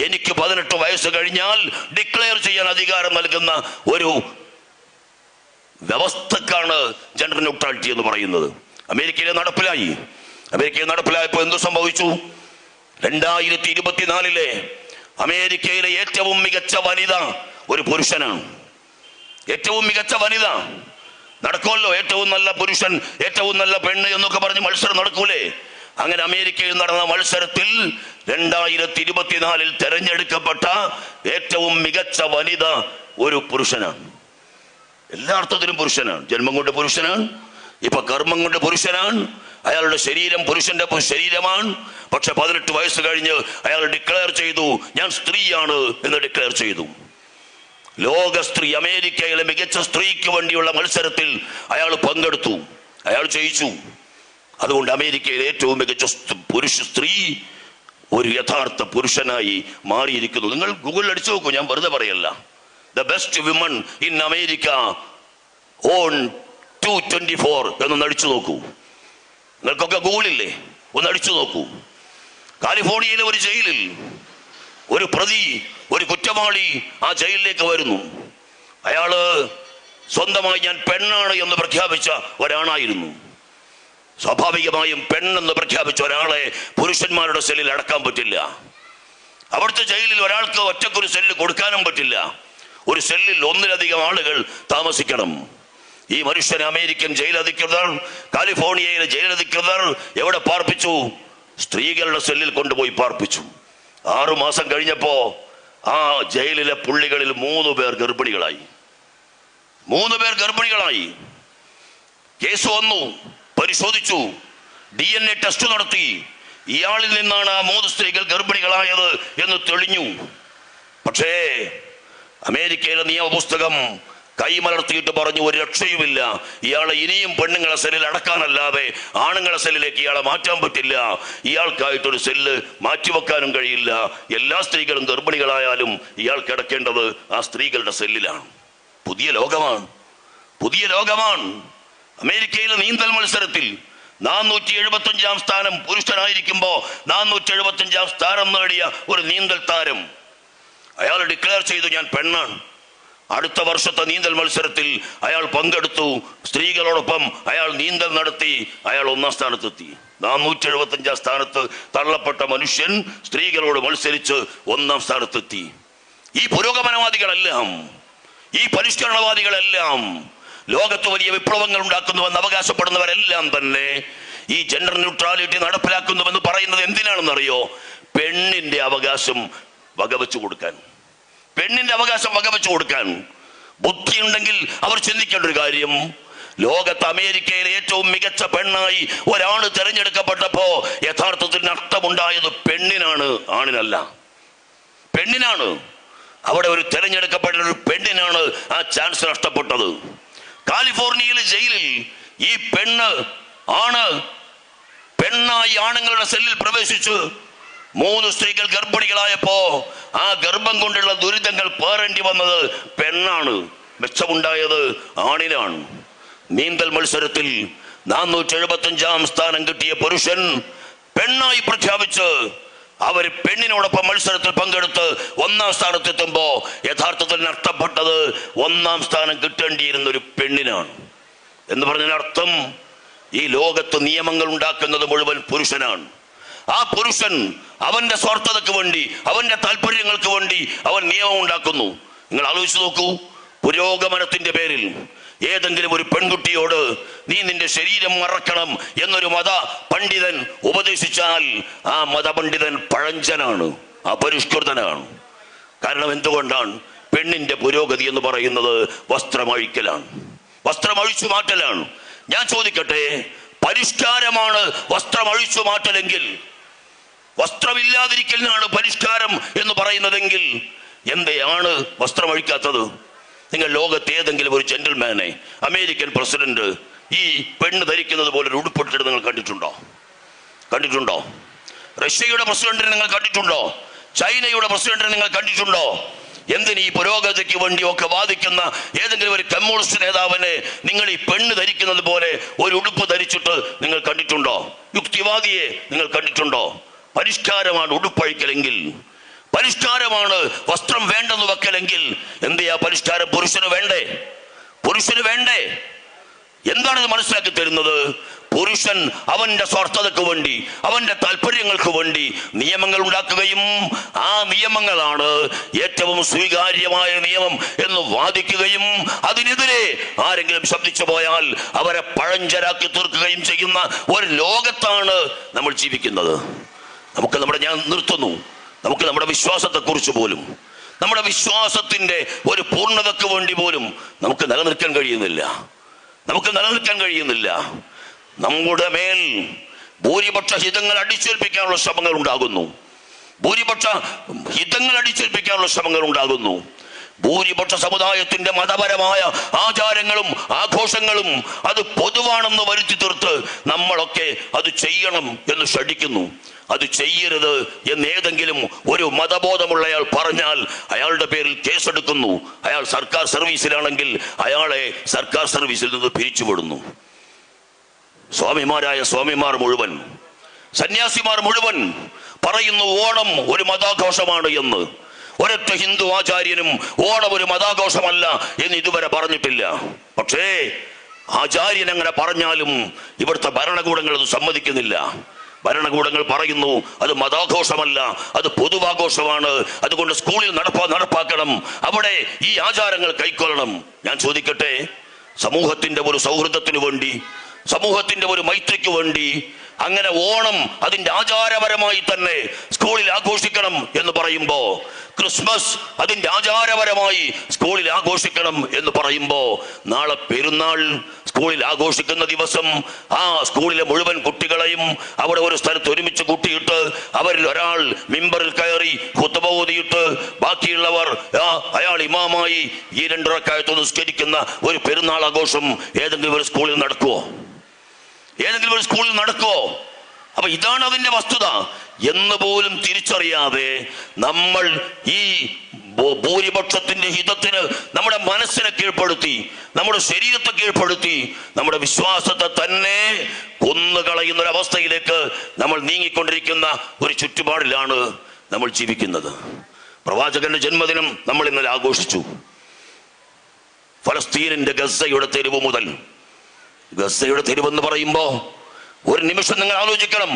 എനിക്ക് 18 വയസ്സ് കഴിഞ്ഞാൽ ഡിക്ലെയർ ചെയ്യാൻ അധികാരം നൽകുന്ന ഒരു വ്യവസ്ഥക്കാണ് ജെൻഡർ ന്യൂട്രാലിറ്റി എന്ന് പറയുന്നത്. അമേരിക്കയിൽ നടപ്പിലായപ്പോൾ എന്തു സംഭവിച്ചു? 2024 അമേരിക്കയിലെ ഏറ്റവും മികച്ച വനിത ഒരു പുരുഷനാണ്. ഏറ്റവും മികച്ച വനിത നടക്കുമല്ലോ. ഏറ്റവും നല്ല പുരുഷൻ, ഏറ്റവും നല്ല പെണ്ണ് എന്നൊക്കെ പറഞ്ഞ് മത്സരം നടക്കൂലേ? അങ്ങനെ അമേരിക്കയിൽ നടന്ന മത്സരത്തിൽ 2024 തെരഞ്ഞെടുക്കപ്പെട്ട ഏറ്റവും മികച്ച വനിത ഒരു പുരുഷനാണ്. എല്ലാ അർത്ഥത്തിലും പുരുഷനാണ്. ജന്മം കൊണ്ട് പുരുഷനാണ്, ഇപ്പൊ കർമ്മം കൊണ്ട് പുരുഷനാണ്. അയാളുടെ ശരീരം പുരുഷന്റെ ശരീരമാണ്. പക്ഷെ 18 വയസ്സ് കഴിഞ്ഞ് അയാൾ ഡിക്ലെയർ ചെയ്തു ഞാൻ സ്ത്രീയാണ് എന്ന് ഡിക്ലെയർ ചെയ്തു. ലോക സ്ത്രീ, അമേരിക്കയിലെ മികച്ച സ്ത്രീക്ക് വേണ്ടിയുള്ള മത്സരത്തിൽ അയാൾ പങ്കെടുത്തു, അയാൾ ജയിച്ചു. അതുകൊണ്ട് അമേരിക്കയിലെ ഏറ്റവും മികച്ച സ്ത്രീ ഒരു യഥാർത്ഥ പുരുഷനായി മാറിയിരിക്കുന്നു. നിങ്ങൾ ഗൂഗിളിൽ അടിച്ചു നോക്കൂ, ഞാൻ വെറുതെ പറയല്ല. The best women in America on 224 എന്നൊന്ന് അടിച്ചു നോക്കൂ. നിങ്ങൾക്കൊക്കെ ഗൂഗിളില്ലേ, ഒന്ന് അടിച്ചു നോക്കൂ. കാലിഫോർണിയയിലെ ഒരു ജയിലിൽ ഒരു പ്രതി, ഒരു കുറ്റവാളി ആ ജയിലിലേക്ക് വരുന്നു. അയാള് സ്വന്തമായി ഞാൻ പെണ്ണാണ് എന്ന് പ്രഖ്യാപിച്ച ഒരാളായിരുന്നു. സ്വാഭാവികമായും പെണ്ണെന്ന് പ്രഖ്യാപിച്ച ഒരാളെ പുരുഷന്മാരുടെ സെല്ലിൽ അടക്കാൻ പറ്റില്ല. അവിടുത്തെ ജയിലിൽ ഒരാൾക്ക് ഒറ്റക്കൊരു സെല്ല് കൊടുക്കാനും പറ്റില്ല. ഒരു സെല്ലിൽ ഒന്നിലധികം ആളുകൾ താമസിക്കണം. ഈ മനുഷ്യനെ അമേരിക്കൻ ജയിലധികൃതർ, കാലിഫോർണിയയിലെ ജയിലധികൃതർ എവിടെ പാർപ്പിച്ചു? സ്ത്രീകളുടെ സെല്ലിൽ കൊണ്ടുപോയി പാർപ്പിച്ചു. 6 മാസം കഴിഞ്ഞപ്പോ ആ ജയിലിലെ പുള്ളികളിൽ 3 പേർ ഗർഭിണികളായി. 3 പേർ ഗർഭിണികളായി. കേസ് വന്നു, പരിശോധിച്ചു, DNA ടെസ്റ്റ് നടത്തി. ഇയാളിൽ നിന്നാണ് ആ 3 സ്ത്രീകൾ ഗർഭിണികളായത് എന്ന് തെളിഞ്ഞു. പക്ഷേ അമേരിക്കയിലെ നിയമപുസ്തകം കൈമലർത്തിയിട്ട് പറഞ്ഞു ഒരു രക്ഷയുമില്ല, ഇയാളെ ഇനിയും പെണ്ണുങ്ങളെ സെല്ലിൽ അടക്കാനല്ലാതെ ആണുങ്ങളെ സെല്ലിലേക്ക് ഇയാളെ മാറ്റാൻ പറ്റില്ല. ഇയാൾക്കായിട്ടൊരു സെല്ല് മാറ്റിവെക്കാനും കഴിയില്ല. എല്ലാ സ്ത്രീകളും ഗർഭിണികളായാലും ഇയാൾ കിടക്കേണ്ടത് ആ സ്ത്രീകളുടെ സെല്ലിലാണ്. പുതിയ ലോകമാണ്. അമേരിക്കയിലെ നീന്തൽ മത്സരത്തിൽ 475 സ്ഥാനം പുരുഷനായിരിക്കുമ്പോ 475 സ്ഥാനം നേടിയ ഒരു നീന്തൽ താരം അയാൾ ഡിക്ലെയർ ചെയ്തു ഞാൻ പെണ്ണാണ്. അടുത്ത വർഷത്തെ നീന്തൽ മത്സരത്തിൽ അയാൾ പങ്കെടുത്തു. സ്ത്രീകളോടൊപ്പം അയാൾ നീന്തൽ നടത്തി. അയാൾ 1ാം സ്ഥാനത്തെത്തി. 475 സ്ഥാനത്ത് തള്ളപ്പെട്ട മനുഷ്യൻ സ്ത്രീകളോട് മത്സരിച്ച് 1ാം സ്ഥാനത്തെത്തി. ഈ പുരോഗമനവാദികളെല്ലാം, ഈ പരിഷ്കരണവാദികളെല്ലാം, ലോകത്ത് വലിയ വിപ്ലവങ്ങൾ ഉണ്ടാക്കുന്നുവെന്ന് അവകാശപ്പെടുന്നവരെല്ലാം തന്നെ ഈ ജെൻഡർ ന്യൂട്രാലിറ്റി നടപ്പിലാക്കുന്നുവെന്ന് പറയുന്നത് എന്തിനാണെന്നറിയോ? പെണ്ണിന്റെ അവകാശം വകവെച്ചു കൊടുക്കാൻ, പെണ്ണിന്റെ അവകാശം വകവെച്ചു കൊടുക്കാൻ ബുദ്ധിയുണ്ടെങ്കിൽ അവർ ചിന്തിക്കേണ്ട ഒരു കാര്യം, ലോകത്ത് അമേരിക്കയിലെ ഏറ്റവും മികച്ച പെണ്ണായി ഒരാൾ തിരഞ്ഞെടുക്കപ്പെട്ടപ്പോ യഥാർത്ഥത്തിൽ നഷ്ടമുണ്ടായത് പെണ്ണിനാണ്, ആണിനല്ല. പെണ്ണിനാണ്. അവിടെ ഒരു തിരഞ്ഞെടുക്കപ്പെട്ട ഒരു പെണ്ണിനാണ് ആ ചാൻസ് നഷ്ടപ്പെട്ടത്. കാലിഫോർണിയയിലെ ജയിലിൽ ഈ പെണ്ണായി ആണുങ്ങളുടെ സെല്ലിൽ പ്രവേശിച്ച് 3 സ്ത്രീകൾ ഗർഭിണികളായപ്പോ ആ ഗർഭം കൊണ്ടുള്ള ദുരിതങ്ങൾ പേറേണ്ടി വന്നത് പെണ്ണാണ്, മെച്ചമുണ്ടായത് ആണിനാണ്. നീന്തൽ മത്സരത്തിൽ 475 സ്ഥാനം കിട്ടിയ പുരുഷൻ പെണ്ണായി പ്രഖ്യാപിച്ച് അവർ പെണ്ണിനോടൊപ്പം മത്സരത്തിൽ പങ്കെടുത്ത് 1-ാം സ്ഥാനത്തെത്തുമ്പോ യഥാർത്ഥത്തിൽ നഷ്ടപ്പെട്ടത് 1-ാം സ്ഥാനം കിട്ടേണ്ടിയിരുന്ന ഒരു പെണ്ണിനാണ്. എന്ന് പറഞ്ഞാൽ അർത്ഥം, ഈ ലോകത്ത് നിയമങ്ങൾ ഉണ്ടാക്കുന്നത് മുഴുവൻ പുരുഷനാണ്. ആ പുരുഷൻ അവന്റെ സ്വാർത്ഥതയ്ക്ക് വേണ്ടി, അവന്റെ താല്പര്യങ്ങൾക്ക് വേണ്ടി അവൻ നിയമം ഉണ്ടാക്കുന്നു. നിങ്ങൾ ആലോചിച്ച് നോക്കൂ, പുരോഗമനത്തിന്റെ പേരിൽ ഏതെങ്കിലും ഒരു പെൺകുട്ടിയോട് നീ നിന്റെ ശരീരം മറക്കണം എന്നൊരു മത പണ്ഡിതൻ ഉപദേശിച്ചാൽ ആ മതപണ്ഡിതൻ പഴഞ്ചനാണ്, അപരിഷ്കൃതനാണ്. കാരണം എന്തുകൊണ്ടാണ്? പെണ്ണിന്റെ പുരോഗതി എന്ന് പറയുന്നത് വസ്ത്രമഴിക്കലാണ്, വസ്ത്രമഴിച്ചു മാറ്റലാണ്. ഞാൻ ചോദിക്കട്ടെ, പരിഷ്കാരമാണ് വസ്ത്രമഴിച്ചു മാറ്റലെങ്കിൽ, വസ്ത്രമില്ലാതിരിക്കലിനാണ് പരിഷ്കാരം എന്ന് പറയുന്നതെങ്കിൽ എന്തെയാണ് വസ്ത്രമഴിക്കാത്തത്? നിങ്ങൾ ലോകത്ത് ഏതെങ്കിലും ഒരു ജെന്റിൽമാനെ, അമേരിക്കൻ പ്രസിഡന്റ് ഈ പെണ്ണ് ധരിക്കുന്നത് പോലെ ഒരു ഉടുപ്പിട്ടിട്ട് നിങ്ങൾ കണ്ടിട്ടുണ്ടോ? റഷ്യയുടെ പ്രസിഡന്റിനെ നിങ്ങൾ കണ്ടിട്ടുണ്ടോ? ചൈനയുടെ പ്രസിഡന്റിനെ നിങ്ങൾ കണ്ടിട്ടുണ്ടോ? എന്തിന് ഈ പുരോഗതിക്ക് വേണ്ടി ഒക്കെ വാദിക്കുന്ന ഏതെങ്കിലും ഒരു കമ്മ്യൂണിസ്റ്റ് നേതാവിനെ നിങ്ങൾ ഈ പെണ്ണ് ധരിക്കുന്നത് പോലെ ഒരു ഉടുപ്പ് ധരിച്ചിട്ട് നിങ്ങൾ കണ്ടിട്ടുണ്ടോ? യുക്തിവാദിയെ നിങ്ങൾ കണ്ടിട്ടുണ്ടോ? പരിഷ്കാരമാണ് ഉടുപ്പഴിക്കലെങ്കിൽ, പരിഷ്കാരമാണ് വസ്ത്രം വേണ്ടെന്ന് വെക്കലെങ്കിൽ എന്തെയാ പരിഷ്കാരം പുരുഷന് വേണ്ടേ? എന്താണിത് മനസ്സിലാക്കി തരുന്നത്? പുരുഷൻ അവന്റെ സ്വാർത്ഥതയ്ക്ക് വേണ്ടി, അവന്റെ താല്പര്യങ്ങൾക്ക് വേണ്ടി നിയമങ്ങൾ ഉണ്ടാക്കുകയും ആ നിയമങ്ങളാണ് ഏറ്റവും സ്വീകാര്യമായ നിയമം എന്ന് വാദിക്കുകയും അതിനെതിരെ ആരെങ്കിലും ശബ്ദിച്ചു പോയാൽ അവരെ പഴഞ്ചരാക്കി തീർക്കുകയും ചെയ്യുന്ന ഒരു ലോകത്താണ് നമ്മൾ ജീവിക്കുന്നത്. ഞാൻ നിർത്തുന്നു. നമുക്ക് നമ്മുടെ വിശ്വാസത്തെക്കുറിച്ച് പോലും, നമ്മുടെ വിശ്വാസത്തിന്റെ ഒരു പൂർണ്ണതയ്ക്ക് വേണ്ടി പോലും നമുക്ക് നിലനിൽക്കാൻ കഴിയുന്നില്ല. നമ്മുടെ മേൽ ഭൂരിപക്ഷ ഹിതങ്ങൾ അടിച്ചേൽപ്പിക്കാനുള്ള ശ്രമങ്ങൾ ഉണ്ടാകുന്നു. ഭൂരിപക്ഷ സമുദായത്തിന്റെ മതപരമായ ആചാരങ്ങളും ആഘോഷങ്ങളും അത് പൊതുവാണെന്ന് വരുത്തി തീർത്ത് നമ്മളൊക്കെ അത് ചെയ്യണം എന്ന് ക്ഷണിക്കുന്നു. അത് ചെയ്യരുത് എന്ന് ഏതെങ്കിലും ഒരു മതബോധമുള്ളയാൾ പറഞ്ഞാൽ അയാളുടെ പേരിൽ കേസെടുക്കുന്നു. അയാൾ സർക്കാർ സർവീസിലാണെങ്കിൽ അയാളെ സർക്കാർ സർവീസിൽ നിന്ന് പിരിച്ചുവിടുന്നു. സ്വാമിമാർ മുഴുവൻ, സന്യാസിമാർ മുഴുവൻ പറയുന്നു ഓണം ഒരു മതാഘോഷമാണ് എന്ന്. ഒരൊറ്റ ഹിന്ദു ആചാര്യനും ഓണം ഒരു മതാഘോഷമല്ല എന്ന് ഇതുവരെ പറഞ്ഞിട്ടില്ല. പക്ഷേ ആചാര്യൻ അങ്ങനെ പറഞ്ഞാലും ഇവിടുത്തെ ഭരണകൂടങ്ങൾ അത് സമ്മതിക്കുന്നില്ല. ഭരണകൂടങ്ങൾ പറയുന്നു അത് മതാഘോഷമല്ല, അത് പൊതുവാഘോഷമാണ്, അതുകൊണ്ട് സ്കൂളിൽ നടപ്പാക്കണം, അവിടെ ഈ ആചാരങ്ങൾ കൈക്കൊള്ളണം. ഞാൻ ചോദിക്കട്ടെ, സമൂഹത്തിന്റെ ഒരു സൗഹൃദത്തിന് വേണ്ടി, സമൂഹത്തിന്റെ ഒരു മൈത്രിക്ക് വേണ്ടി അങ്ങനെ ഓണം അതിന്റെ ആചാരപരമായി തന്നെ സ്കൂളിൽ ആഘോഷിക്കണം എന്ന് പറയുമ്പോ, ക്രിസ്മസ് അതിന്റെ ആചാരപരമായി സ്കൂളിൽ ആഘോഷിക്കണം എന്ന് പറയുമ്പോ, നാളെ പെരുന്നാൾ സ്കൂളിൽ ആഘോഷിക്കുന്ന ദിവസം ആ സ്കൂളിലെ മുഴുവൻ കുട്ടികളെയും അവിടെ ഒരു സ്ഥലത്ത് ഒരുമിച്ച് കൂട്ടിയിട്ട് അവരിൽ ഒരാൾ മിമ്പറിൽ കയറി ഖുത്ബ ഓതിയിട്ട് ബാക്കിയുള്ളവർ അയാൾ ഇമാമായി ഈ 2 റക്അത്ത് നിസ്കരിക്കുന്ന ഒരു പെരുന്നാൾ ആഘോഷം ഏതെങ്കിലും ഒരു സ്കൂളിൽ നടക്കുമോ? അപ്പൊ ഇതാണ് അതിന്റെ വസ്തുത എന്ന് പോലും തിരിച്ചറിയാതെ നമ്മൾ ഈ ഭൂരിപക്ഷത്തിന്റെ ഹിതത്തിന് നമ്മുടെ മനസ്സിനെ കീഴ്പ്പെടുത്തി, നമ്മുടെ ശരീരത്തെ കീഴ്പ്പെടുത്തി, നമ്മുടെ വിശ്വാസത്തെ തന്നെ കൊന്നുകളയുന്ന ഒരവസ്ഥയിലേക്ക് നമ്മൾ നീങ്ങിക്കൊണ്ടിരിക്കുന്ന ഒരു ചുറ്റുപാടിലാണ് നമ്മൾ ജീവിക്കുന്നത്. പ്രവാചകന്റെ ജന്മദിനം നമ്മൾ ഇന്നലെ ആഘോഷിച്ചു. ഫലസ്തീനിന്റെ ഗസയുടെ തെരുവ് മുതൽ, ഗസയുടെ തെരുവെന്ന് പറയുമ്പോ ഒരു നിമിഷം നിങ്ങൾ ആലോചിക്കണം.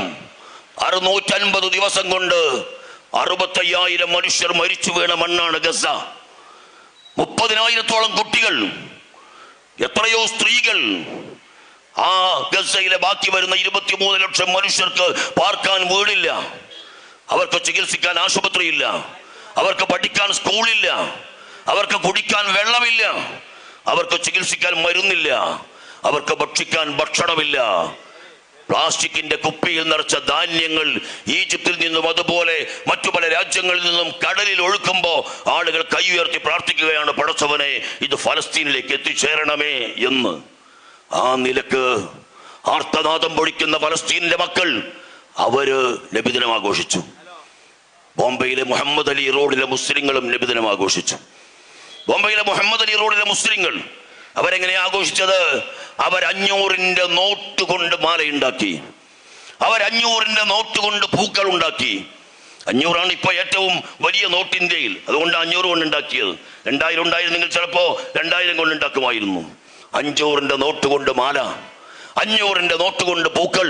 650 ദിവസം കൊണ്ട് 65,000 മനുഷ്യർ മരിച്ചു വീണ മണ്ണാണ് ഗസ. 30,000-ഓളം കുട്ടികൾ, എത്രയോ സ്ത്രീകൾ. ആ ഗസയിലെ ബാക്കി വരുന്ന 23 ലക്ഷം മനുഷ്യർക്ക് പാർക്കാൻ വീടില്ല. അവർക്ക് ചികിത്സിക്കാൻ ആശുപത്രിയില്ല, അവർക്ക് പഠിക്കാൻ സ്കൂളില്ല, അവർക്ക് കുടിക്കാൻ വെള്ളമില്ല, അവർക്ക് ചികിത്സിക്കാൻ മരുന്നില്ല, അവർക്ക് ഭക്ഷിക്കാൻ ഭക്ഷണമില്ല. പ്ലാസ്റ്റിക്കിന്റെ കുപ്പിയിൽ നിറച്ച ധാന്യങ്ങൾ ഈജിപ്തിൽ നിന്നും അതുപോലെ മറ്റു പല രാജ്യങ്ങളിൽ നിന്നും കടലിൽ ഒഴുക്കുമ്പോ ആളുകൾ കൈ ഉയർത്തി പ്രാർത്ഥിക്കുകയാണ്, പടച്ചവനെ ഇത് ഫലസ്തീനിലേക്ക് എത്തിച്ചേരണമേ എന്ന്. ആ നിലക്ക് ആർത്തനാദം പൊഴിക്കുന്ന ഫലസ്തീനിലെ മക്കൾ അവര് നബിദിനം ആഘോഷിച്ചു. ബോംബെയിലെ മുഹമ്മദ് അലി റോഡിലെ മുസ്ലിങ്ങളും നബിദിനം ആഘോഷിച്ചു. ബോംബെയിലെ മുഹമ്മദ് അലി റോഡിലെ മുസ്ലിങ്ങൾ അവരെങ്ങനെ ആഘോഷിച്ചത്? അവർ 500 നോട്ട് കൊണ്ട് മാലയുണ്ടാക്കി, അവർ 500 നോട്ട് കൊണ്ട് പൂക്കൾ ഉണ്ടാക്കി. 500 ഇപ്പൊ ഏറ്റവും വലിയ നോട്ട് ഇന്ത്യയിൽ, അതുകൊണ്ട് 500 കൊണ്ട് ഉണ്ടാക്കിയത്. 2000 ഉണ്ടായിരുന്നെങ്കിൽ ചിലപ്പോ 2000 കൊണ്ട് ഉണ്ടാക്കുമായിരുന്നു. 500 നോട്ട് കൊണ്ട് മാല, 500 നോട്ട് കൊണ്ട് പൂക്കൾ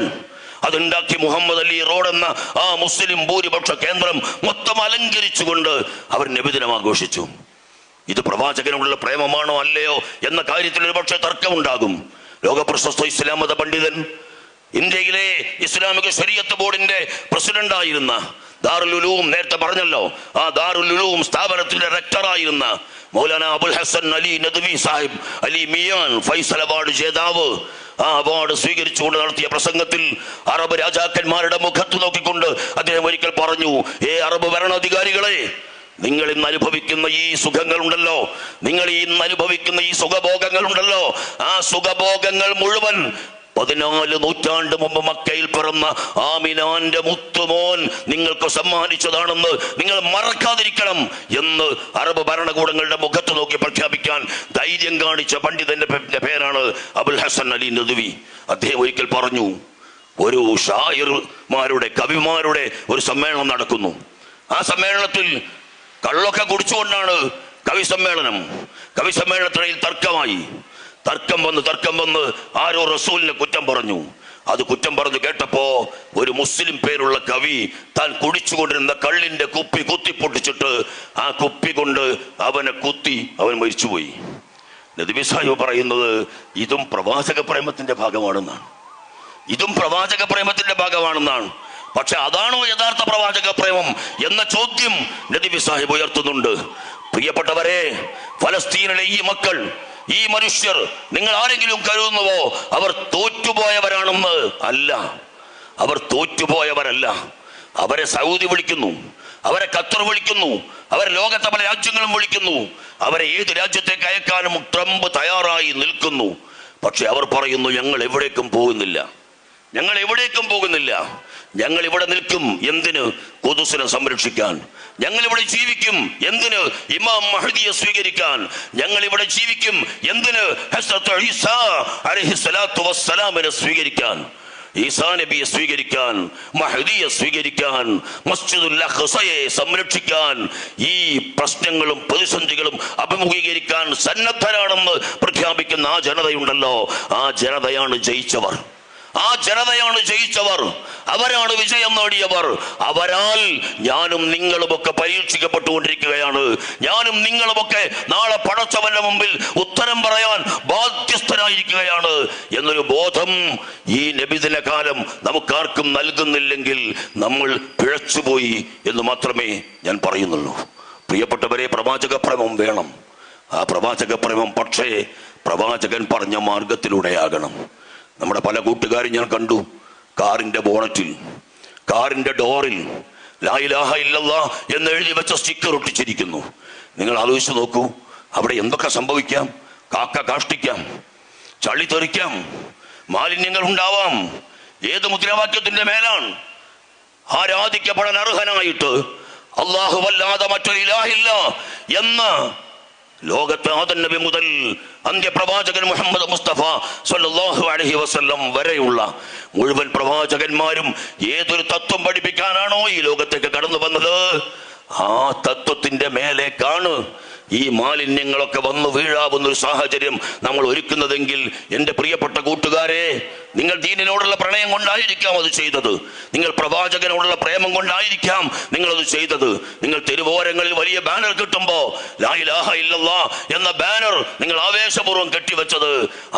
അതുണ്ടാക്കി മുഹമ്മദ് അലി റോഡ് എന്ന ആ മുസ്ലിം ഭൂരിപക്ഷ കേന്ദ്രം മൊത്തം അലങ്കരിച്ചുകൊണ്ട് അവർ നബിദിനം ആഘോഷിച്ചു. ഇത് പ്രവാചകനുള്ള പ്രേമമാണോ അല്ലയോ എന്ന കാര്യത്തിൽ ഒരു പക്ഷേ തർക്കമുണ്ടാകും. ലോകപ്രശസ്ത ഇസ്ലാം മത പണ്ഡിതൻ, ഇന്ത്യയിലെ ഇസ്ലാമിക ശരീഅത്ത് ബോർഡിന്റെ പ്രസിഡന്റായിരുന്ന, ദാറുൽ ഉലൂം നേരത്തെ പറഞ്ഞല്ലോ, ആ ദാറുൽ ഉലൂം സ്ഥാപനത്തിന്റെ റെക്ടറായിരുന്ന മൗലാന അബുൽ ഹസൻ അലി നദ്വി സാഹിബ് അലി മിയാൻ ഫൈസൽ അവാർഡ് ജേതാവ്, ആ അവാർഡ് സ്വീകരിച്ചുകൊണ്ട് നടത്തിയ പ്രസംഗത്തിൽ അറബ് രാജാക്കന്മാരുടെ മുഖത്ത് നോക്കിക്കൊണ്ട് അദ്ദേഹം ഒരിക്കൽ പറഞ്ഞു, അറബ് ഭരണാധികാരികളെ, നിങ്ങൾ ഇന്ന് അനുഭവിക്കുന്ന ഈ സുഖങ്ങൾ ഉണ്ടല്ലോ, നിങ്ങൾ ഇന്ന് അനുഭവിക്കുന്ന ഈ സുഖഭോഗങ്ങൾ ഉണ്ടല്ലോ, ആ സുഖഭോഗങ്ങൾ മുഴുവൻ 14 നൂറ്റാണ്ട് മുമ്പ് മക്കയിൽ പിറന്ന ആമിനാന്റെ മുത്തുമോൻ നിങ്ങൾക്ക് സമ്മാനിച്ചതാണെന്ന് നിങ്ങൾ മറക്കാതിരിക്കണം എന്ന് അറബ് ഭരണകൂടങ്ങളുടെ മുഖത്ത് നോക്കി പ്രഖ്യാപിക്കാൻ ധൈര്യം കാണിച്ച പണ്ഡിതന്റെ പേരാണ് അബുൽ ഹസൻ അലി നദ്വി. അദ്ദേഹം ഒരിക്കൽ പറഞ്ഞു, ഒരു ഷായിർമാരുടെ കവിമാരുടെ ഒരു സമ്മേളനം നടക്കുന്നു. ആ സമ്മേളനത്തിൽ കള്ളൊക്കെ കുടിച്ചുകൊണ്ടാണ് കവി സമ്മേളനത്തിനിടയിൽ തർക്കം വന്ന് ആരോ റസൂലിനെ കുറ്റം പറഞ്ഞു. അത് കുറ്റം പറഞ്ഞു കേട്ടപ്പോ ഒരു മുസ്ലിം പേരുള്ള കവി താൻ കുടിച്ചുകൊണ്ടിരുന്ന കള്ളിന്റെ കുപ്പി കുത്തിപ്പൊട്ടിച്ചിട്ട് ആ കുപ്പി കൊണ്ട് അവൻ മരിച്ചുപോയി. നദ്വി സാഹിബ് പറയുന്നത് ഇതും പ്രവാചക പ്രേമത്തിന്റെ ഭാഗമാണെന്നാണ്. പക്ഷെ അതാണോ യഥാർത്ഥ പ്രവാചക പ്രേമം എന്ന ചോദ്യം നദ്വി സാഹിബ് ഉയർത്തുന്നുണ്ട്. പ്രിയപ്പെട്ടവരെ, ഫലസ്തീനിലെ ഈ മക്കൾ, ഈ മനുഷ്യർ, നിങ്ങൾ ആരെങ്കിലും കരുതുന്നുവോ അവർ തോറ്റുപോയവരാണെന്ന്? അല്ല, അവർ തോറ്റുപോയവരല്ല. അവരെ സൗദി വിളിക്കുന്നു, അവരെ ഖത്തർ വിളിക്കുന്നു, അവരെ ലോകത്തെ പല രാജ്യങ്ങളും വിളിക്കുന്നു, അവരെ ഏത് രാജ്യത്തേക്ക് അയക്കാനും ട്രംപ് തയ്യാറായി നിൽക്കുന്നു. പക്ഷെ അവർ പറയുന്നു, ഞങ്ങൾ എവിടേക്കും പോകുന്നില്ല, ഞങ്ങൾ ഇവിടെ നിൽക്കും. എന്തിന്? ഖുദ്സിനെ സംരക്ഷിക്കാൻ. ഞങ്ങൾ ഇവിടെ ജീവിക്കും. എന്തിന്? ഇമാം മഹ്ദിയെ സ്വീകരിക്കാൻ. ഞങ്ങൾ ഇവിടെ ജീവിക്കും. എന്തിന്? ഹസ്രത്ത് ഈസാ അലൈഹിസ്സലാത്തു വസ്സലാമിനെ സ്വീകരിക്കാൻ, ഈസാ നബിയെ സ്വീകരിക്കാൻ, മഹ്ദിയെ സ്വീകരിക്കാൻ, മസ്ജിദുൽ അഖ്സയെ സംരക്ഷിക്കാൻ, ഈ പ്രശ്നങ്ങളും പ്രതിസന്ധികളും അഭിമുഖീകരിക്കാൻ സന്നദ്ധരാണെന്ന് പ്രഖ്യാപിക്കുന്ന ആ ജനതയുണ്ടല്ലോ, ആ ജനതയാണ് ജയിച്ചവർ. അവരാണ് വിജയം നേടിയവർ. അവരാൽ ഞാനും നിങ്ങളുമൊക്കെ പരീക്ഷിക്കപ്പെട്ടുകൊണ്ടിരിക്കുകയാണ്. ഞാനും നിങ്ങളുമൊക്കെ നാളെ പടച്ചവന്റെ മുമ്പിൽ ഉത്തരം പറയാൻ ബാധ്യസ്ഥരായിരിക്കുകയാണ് എന്നൊരു ബോധം ഈ നബിദിന കാലം നമുക്കാർക്കും നൽകുന്നില്ലെങ്കിൽ നമ്മൾ പിഴച്ചുപോയി എന്ന് മാത്രമേ ഞാൻ പറയുന്നുള്ളൂ. പ്രിയപ്പെട്ടവരെ, പ്രവാചക പ്രേമം വേണം. ആ പ്രവാചക പ്രേമം പക്ഷേ പ്രവാചകൻ പറഞ്ഞ മാർഗത്തിലൂടെയാകണം. നമ്മുടെ പല കൂട്ടുകാരും ഞാൻ കണ്ടു, കാറിന്റെ ബോണറ്റിൽ, കാറിന്റെ ഡോറിൽ ലാ ഇലാഹ ഇല്ലല്ലാഹ് എന്ന് എഴുതി വെച്ച സ്റ്റിക്കർ ഒട്ടിച്ചിരിക്കുന്നു. നിങ്ങൾ ആലോചിച്ച് നോക്കൂ, അവിടെ എന്തൊക്കെ സംഭവിക്കാം? കാക്ക കാഷ്ടിക്കാം, ചളി തെറിക്കാം, മാലിന്യങ്ങൾ ഉണ്ടാവാം. ഏത് മുദ്രാവാക്യത്തിന്റെ മേലാണ്? ആരാധിക്കപ്പെടാൻ അർഹനായിട്ട് അല്ലാഹുവല്ലാതെ മറ്റൊരു ഇലാഹില്ല എന്ന ലോകത്തെ ആദം നബി മുതൽ അന്ത്യപ്രവാചകൻ മുഹമ്മദ് മുസ്തഫ സ്വല്ലല്ലാഹു അലൈഹി വസല്ലം വരെയുള്ള മുഴുവൻ പ്രവാചകന്മാരും ഏതൊരു തത്വം പഠിപ്പിക്കാനാണോ ഈ ലോകത്തേക്ക് കടന്നു വന്നത്, ആ തത്വത്തിന്റെ മേലേക്കാണ് ഈ മാലിന്യങ്ങളൊക്കെ വന്നു വീഴാവുന്നൊരു സാഹചര്യം നമ്മൾ ഒരുക്കുന്നതെങ്കിൽ എൻ്റെ പ്രിയപ്പെട്ട കൂട്ടുകാരെ, നിങ്ങൾ ദീനിനോടുള്ള പ്രണയം കൊണ്ടായിരിക്കാം അത് ചെയ്തത്, നിങ്ങൾ പ്രവാചകനോടുള്ള പ്രേമം കൊണ്ടായിരിക്കാം നിങ്ങളത് ചെയ്തത്. നിങ്ങൾ തെരുവോരങ്ങളിൽ വലിയ ബാനർ കിട്ടുമ്പോ ലാ ഇലാഹ ഇല്ലല്ലാഹ് എന്ന ബാനർ നിങ്ങൾ ആവേശപൂർവ്വം കെട്ടിവെച്ചത്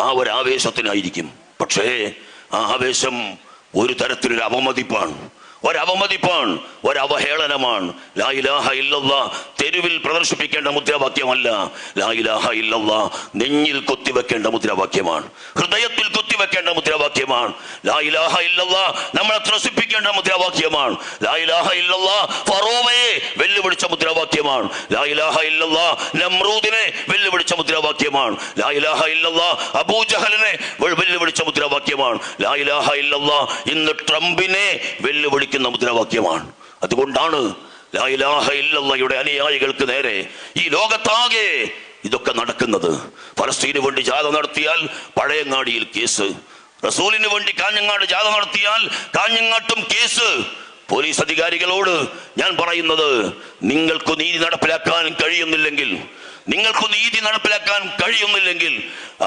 ആ ഒരു ആവേശത്തിനായിരിക്കും. പക്ഷേ ആ ആവേശം ഒരു തരത്തിലൊരു അവമതിപ്പാണ്, ഒരവമതിപ്പാണ്, ഒരവഹേളനമാണ്. ലാ ഇലാഹ ഇല്ലല്ലാഹ് തെരുവിൽ പ്രദർശിപ്പിക്കേണ്ട മുദ്രാവാക്യമല്ല. ലാ ഇലാഹ ഇല്ലല്ലാഹ് നെഞ്ഞിൽ കൊത്തിവെക്കേണ്ട മുദ്രാവാക്യമാണ്, ഹൃദയത്തിൽ കൊത്തിവെക്കേണ്ട മുദ്രാവാക്യമാണ്. ലാ ഇലാഹ ഇല്ലല്ലാഹ് നമ്മളെ ത്രസിപ്പിക്കേണ്ട മുദ്രാവാക്യമാണ്. ലാ ഇലാഹ ഇല്ലല്ലാഹ് ഫറോവയെ വെല്ലുവിളിച്ച മുദ്രാവാക്യമാണ്. ലാ ഇലാഹ ഇല്ലല്ലാഹ് നമ്രൂദിനെ വെല്ലുവിളിച്ച മുദ്രാവാക്യമാണ്. ലാ ഇലാഹ ഇല്ലല്ലാഹ് അബൂജഹലിനെ വെല്ലുവിളിച്ച മുദ്രാവാക്യമാണ്. ലാ ഇലാഹ ഇല്ലല്ലാഹ് ഇന്ന് ട്രംപിനെ വെല്ലുവിളിക്കുന്ന മുദ്രാവാക്യമാണ്. അതുകൊണ്ടാണ് ലാ ഇലാഹ ഇല്ലല്ലാഹയുടെ അനുയായികൾക്ക് നേരെ ഈ ലോകത്താകെ ഇതൊക്കെ നടക്കുന്നത്. ഫലസ്തീന് വേണ്ടി ജാഥ നടത്തിയാൽ പഴയങ്ങാടിയിൽ കേസ്, റസൂലിന് വേണ്ടി കാഞ്ഞങ്ങാട് ജാഥ നടത്തിയാൽ കാഞ്ഞങ്ങാട്ടും കേസ്. പോലീസ് അധികാരികളോട് ഞാൻ പറയുന്നത്, നിങ്ങൾക്ക് നീതി നടപ്പിലാക്കാൻ കഴിയുന്നില്ലെങ്കിൽ,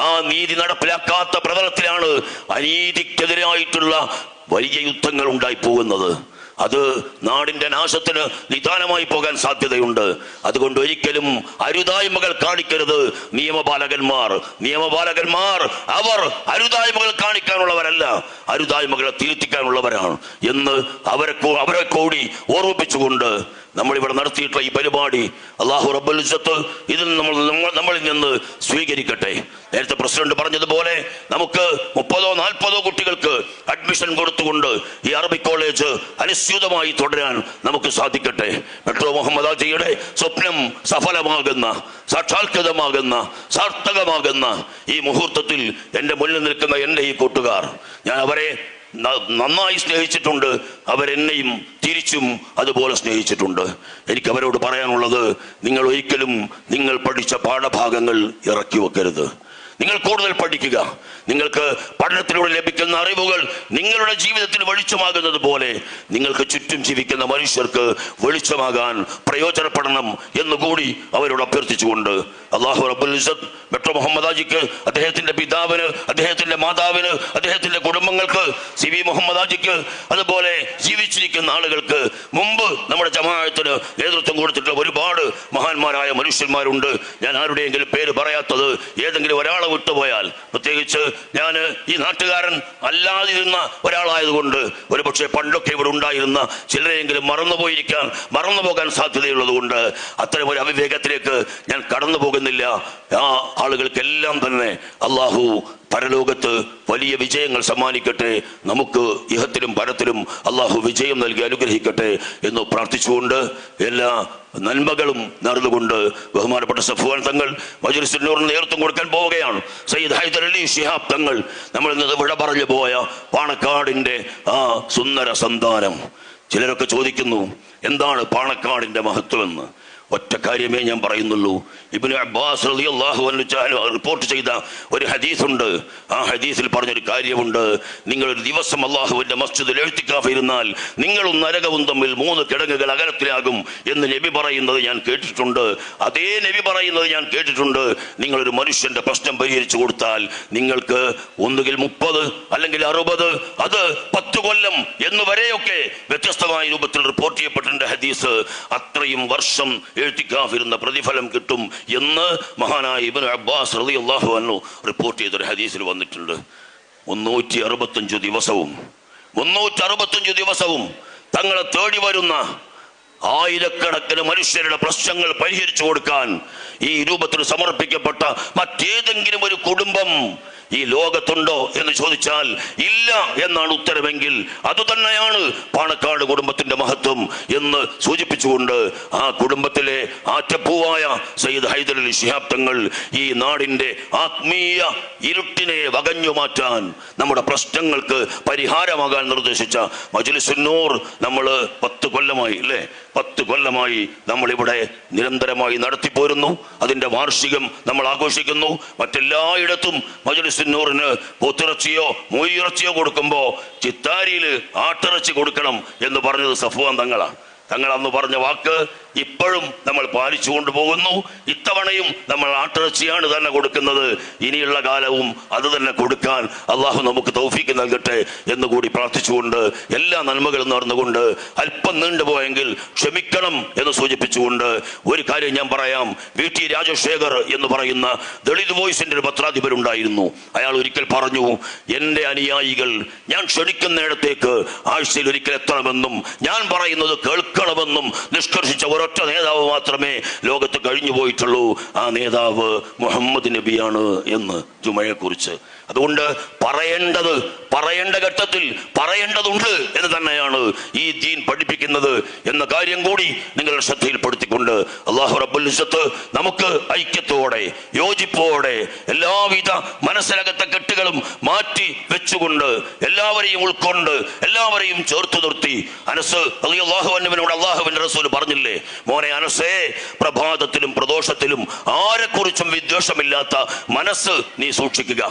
ആ നീതി നടപ്പിലാക്കാത്ത പ്രതലത്തിലാണ് അനീതിക്കെതിരായിട്ടുള്ള വലിയ യുദ്ധങ്ങൾ ഉണ്ടായി പോകുന്നത്. അത് നാടിന്റെ നാശത്തിന് നിദാനമായി പോകാൻ സാധ്യതയുണ്ട്. അതുകൊണ്ട് ഒരിക്കലും അരുതായ്മകൾ കാണിക്കരുത്. നിയമപാലകന്മാർ അവർ അരുതായ്മകൾ കാണിക്കാനുള്ളവരല്ല, അരുതായ്മകളെ തിരുത്തിക്കാനുള്ളവരാണ് എന്ന് അവരെ കൂടി ഓർമ്മിപ്പിച്ചുകൊണ്ട് നമ്മളിവിടെ നടത്തിയിട്ടുള്ള ഈ പരിപാടി അല്ലാഹു റബ്ബുൽ ഇസ്സത്ത് ഇതിൽ നമ്മളിൽ നിന്ന് സ്വീകരിക്കട്ടെ. നേരത്തെ പ്രസിഡന്റ് പറഞ്ഞതുപോലെ നമുക്ക് 30-40 കുട്ടികൾക്ക് അഡ്മിഷൻ കൊടുത്തുകൊണ്ട് ഈ അറബിക് കോളേജ് അനുസ്യൂതമായി തുടരാൻ നമുക്ക് സാധിക്കട്ടെ. മെട്രോ മുഹമ്മദ് ഹാജിയുടെ സ്വപ്നം സഫലമാകുന്ന, സാക്ഷാത്കൃതമാകുന്ന, സാർത്ഥകമാകുന്ന ഈ മുഹൂർത്തത്തിൽ എൻ്റെ മുന്നിൽ നിൽക്കുന്ന എൻ്റെ ഈ കൂട്ടുകാർ, ഞാൻ അവരെ നന്നായി സ്നേഹിച്ചിട്ടുണ്ട്. അവരെന്നെയും തിരിച്ചും അതുപോലെ സ്നേഹിച്ചിട്ടുണ്ട്. എനിക്ക് അവരോട് പറയാനുള്ളത്, നിങ്ങൾ ഒരിക്കലും നിങ്ങൾ പഠിച്ച പാഠഭാഗങ്ങൾ ഇറക്കി വെക്കരുത്. നിങ്ങൾ കൂടുതൽ പഠിക്കുക. നിങ്ങൾക്ക് പഠനത്തിലൂടെ ലഭിക്കുന്ന അറിവുകൾ നിങ്ങളുടെ ജീവിതത്തിൽ വെളിച്ചമാകുന്നത് പോലെ നിങ്ങൾക്ക് ചുറ്റും ജീവിക്കുന്ന മനുഷ്യർക്ക് വെളിച്ചമാകാൻ പ്രയോജനപ്പെടണം എന്നുകൂടി അവരോട് അഭ്യർത്ഥിച്ചുകൊണ്ട് അല്ലാഹു റബ്ബുൽ ഇസ്സത്ത് മെട്രോ മുഹമ്മദ് ഹാജിക്ക്, അദ്ദേഹത്തിന്റെ പിതാവിന്, അദ്ദേഹത്തിന്റെ മാതാവിന്, അദ്ദേഹത്തിന്റെ കുടുംബങ്ങൾക്ക്, CV മുഹമ്മദ് ഹാജിക്ക്, അതുപോലെ ജീവിച്ചിരിക്കുന്ന ആളുകൾക്ക്, മുമ്പ് നമ്മുടെ ജമാഅത്തിന് നേതൃത്വം കൊടുത്തിട്ടുള്ള ഒരുപാട് മഹാന്മാരായ മനുഷ്യന്മാരുണ്ട്. ഞാൻ ആരുടെയെങ്കിലും പേര് പറയാത്തത് ഏതെങ്കിലും ഒരാളെ വിട്ടുപോയാൽ, പ്രത്യേകിച്ച് ഞാൻ ഈ നാട്ടുകാരൻ അല്ലാതിരുന്ന ഒരാളായതുകൊണ്ട് ഒരുപക്ഷെ പണ്ടൊക്കെ ഇവിടെ ഉണ്ടായിരുന്ന ചിലരെയെങ്കിലും മറന്നു പോകാൻ സാധ്യതയുള്ളത് കൊണ്ട് അത്തരം ഒരു അവിവേകത്തിലേക്ക് ഞാൻ കടന്നു പോകുന്നില്ല. ആ ആളുകൾക്കെല്ലാം തന്നെ അല്ലാഹു പരലോകത്ത് വലിയ വിജയങ്ങൾ സമ്മാനിക്കട്ടെ. നമുക്ക് ഇഹത്തിലും പരത്തിലും അല്ലാഹു വിജയം നൽകി അനുഗ്രഹിക്കട്ടെ എന്ന് പ്രാർത്ഥിച്ചുകൊണ്ട് എല്ലാ നന്മകളും നേർന്നുകൊണ്ട് ബഹുമാനപ്പെട്ട സഫ്വാൻ തങ്ങൾ മജ്‌ലിസുൻ നൂറിന് നേതൃത്വം കൊടുക്കാൻ പോവുകയാണ്. സയ്യിദ് ഹൈദർ അലി ശിഹാബ് തങ്ങൾ നമ്മൾ ഇന്ന് വിട പറഞ്ഞു പോയ പാണക്കാടിന്റെ ആ സുന്ദര സന്താനം. ചിലരൊക്കെ ചോദിക്കുന്നു, എന്താണ് പാണക്കാടിന്റെ മഹത്വം എന്ന്. ഒറ്റ കാര്യമേ ഞാൻ പറയുന്നുള്ളൂ. ഇബ്നു അബ്ബാസ് റളിയല്ലാഹു അൻഹു റിപ്പോർട്ട് ചെയ്ത ഒരു ഹദീസുണ്ട്. ആ ഹദീസിൽ പറഞ്ഞൊരു കാര്യമുണ്ട്, നിങ്ങളൊരു ദിവസം അല്ലാഹുവിന്റെ മസ്ജിദിൽ ഇഅ്തികാഫ് ഇരുന്നാൽ നിങ്ങളും നരകവും തമ്മിൽ 3 കിടങ്ങുകൾ അകലത്തിലാകും എന്ന് നബി പറയുന്നത് ഞാൻ കേട്ടിട്ടുണ്ട്. അതേ നബി പറയുന്നത് ഞാൻ കേട്ടിട്ടുണ്ട്, നിങ്ങളൊരു മനുഷ്യന്റെ പ്രശ്നം പരിഹരിച്ചു കൊടുത്താൽ നിങ്ങൾക്ക് ഒന്നുകിൽ 30 അല്ലെങ്കിൽ 60, അത് 10 കൊല്ലം എന്നുവരെയൊക്കെ വ്യത്യസ്തമായ രൂപത്തിൽ റിപ്പോർട്ട് ചെയ്യപ്പെട്ടിട്ടുണ്ട് ഹദീസ്. അത്രയും വർഷം എഴുത്തിക്കാഫിരുന്ന പ്രതിഫലം കിട്ടും എന്ന് മഹാനായ ഇബ്നു അബ്ബാസ് റളിയല്ലാഹു അൻഹു റിപ്പോർട്ട് ചെയ്തൊരു ഹദീസിൽ വന്നിട്ടുണ്ട്. 365 ദിവസവും തങ്ങളെ തേടി വരുന്ന ആയിരക്കണക്കിന് മനുഷ്യരുടെ പ്രശ്നങ്ങൾ പരിഹരിച്ചു കൊടുക്കാൻ ഈ രൂപത്തിൽ സമർപ്പിക്കപ്പെട്ട മറ്റേതെങ്കിലും ഒരു കുടുംബം ഈ ലോകത്തുണ്ടോ എന്ന് ചോദിച്ചാൽ ഇല്ല എന്നാണ് ഉത്തരമെങ്കിൽ അതുതന്നെയാണ് പാണക്കാട് കുടുംബത്തിന്റെ മഹത്വം എന്ന് സൂചിപ്പിച്ചുകൊണ്ട് ആ കുടുംബത്തിലെ ആറ്റപ്പൂവായ സയ്യിദ് ഹൈദർ അലി ശിഹാബ് തങ്ങൾ ഈ നാടിന്റെ ആത്മീയ ഇരുട്ടിനെ വകഞ്ഞു മാറ്റാൻ, നമ്മുടെ പ്രശ്നങ്ങൾക്ക് പരിഹാരമാകാൻ നിർദ്ദേശിച്ച മജ്‌ലിസുൻ നൂർ നമ്മൾ 10 കൊല്ലമായി അല്ലേ, 10 കൊല്ലമായി നമ്മളിവിടെ നിരന്തരമായി നടത്തിപ്പോരുന്നു. അതിന്റെ വാർഷികം നമ്മൾ ആഘോഷിക്കുന്നു. മറ്റെല്ലായിടത്തും മജ്‌ലിസുൻ നൂറിന് പോത്തിറച്ചിയോ മൂയിറച്ചിയോ കൊടുക്കുമ്പോ ചിത്താരിയിൽ ആട്ടിറച്ചി കൊടുക്കണം എന്ന് പറഞ്ഞത് സഫ്വാൻ തങ്ങളാണ്. തങ്ങൾ അന്ന് പറഞ്ഞ വാക്ക് ഇപ്പോഴും നമ്മൾ പാലിച്ചു കൊണ്ടുപോകുന്നു. ഇത്തവണയും നമ്മൾ ആട്ടിറച്ചിയാണ് തന്നെ കൊടുക്കുന്നത്. ഇനിയുള്ള കാലവും അത് തന്നെ കൊടുക്കാൻ അള്ളാഹു നമുക്ക് തൗഫീക്ക് നൽകട്ടെ എന്നുകൂടി പ്രാർത്ഥിച്ചുകൊണ്ട്, എല്ലാ നന്മകളും നടന്നുകൊണ്ട്, അല്പം നീണ്ടുപോയെങ്കിൽ ക്ഷമിക്കണം എന്ന് സൂചിപ്പിച്ചുകൊണ്ട് ഒരു കാര്യം ഞാൻ പറയാം. VT രാജശേഖർ എന്ന് പറയുന്ന ദളിത് വോയിസിന്റെ ഒരു പത്രാധിപരുണ്ടായിരുന്നു. അയാൾ ഒരിക്കൽ പറഞ്ഞു, എൻ്റെ അനുയായികൾ ഞാൻ ക്ഷണിക്കുന്നിടത്തേക്ക് ആഴ്ചയിൽ ഒരിക്കൽ എത്തണമെന്നും ഞാൻ പറയുന്നത് കേൾക്കണമെന്നും നിഷ്കർഷിച്ച ഒരൊറ്റ നേതാവ് മാത്രമേ ലോകത്ത് കഴിഞ്ഞു പോയിട്ടുള്ളൂ. ആ നേതാവ് മുഹമ്മദ് നബിയാണ് എന്ന് ജുമയെക്കുറിച്ച്. അതുകൊണ്ട് പറയേണ്ട ഘട്ടത്തിൽ പറയേണ്ടതുണ്ട് എന്ന് തന്നെയാണ് ഈ ദീൻ പഠിപ്പിക്കുന്നത് എന്ന കാര്യം കൂടി നിങ്ങളുടെ ശ്രദ്ധയിൽപ്പെടുത്തിക്കൊണ്ട് അല്ലാഹു റബ്ബുൽ ഇസ്സത്ത് നമുക്ക് ഐക്യത്തോടെ യോജിപ്പോടെ എല്ലാവിധ മനസ്സിനകത്തെ കെട്ടുകളും മാറ്റി വെച്ചുകൊണ്ട് എല്ലാവരെയും ഉൾക്കൊണ്ട് എല്ലാവരെയും ചേർത്ത് നിർത്തി. അനസ് റളിയല്ലാഹു അൻഹുവിനോട് അല്ലാഹുവിന്റെ റസൂൽ പറഞ്ഞില്ലേ, മോനെ അനസേ, പ്രഭാതത്തിലും പ്രദോഷത്തിലും ആരെക്കുറിച്ചും വിദ്വേഷമില്ലാത്ത മനസ്സ് നീ സൂക്ഷിക്കുക.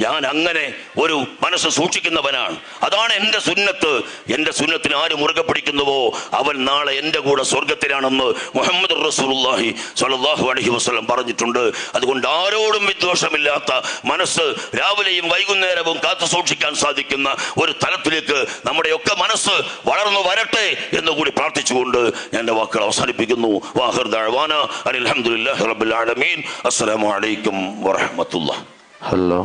ഞാൻ അങ്ങനെ ഒരു മനസ്സ് സൂക്ഷിക്കുന്നവനാണ്. അതാണ് എൻ്റെ സുന്നത്ത്. എൻ്റെ സുന്നത്തിന് ആര് മുറുകെ പിടിക്കുന്നുവോ അവൻ നാളെ എൻ്റെ കൂടെ സ്വർഗത്തിലാണെന്ന് മുഹമ്മദ് റസൂലുള്ളാഹി സ്വല്ലല്ലാഹു അലൈഹി വസല്ലം പറഞ്ഞിട്ടുണ്ട്. അതുകൊണ്ട് ആരോടും വിദ്വേഷമില്ലാത്ത മനസ്സ് രാവിലെയും വൈകുന്നേരവും കാത്തു സൂക്ഷിക്കാൻ സാധിക്കുന്ന ഒരു തലത്തിലേക്ക് നമ്മുടെയൊക്കെ മനസ്സ് വളർന്നു വരട്ടെ എന്നുകൂടി പ്രാർത്ഥിച്ചുകൊണ്ട് ഞാൻ എൻ്റെ വാക്കുകൾ അവസാനിപ്പിക്കുന്നു. വാഹിർ ദഅ്വാനാ അൽഹംദുലില്ലാഹി റബ്ബിൽ ആലമീൻ. അസ്സലാമു അലൈക്കും വറഹ്മത്തുള്ളാഹി. ഹലോ.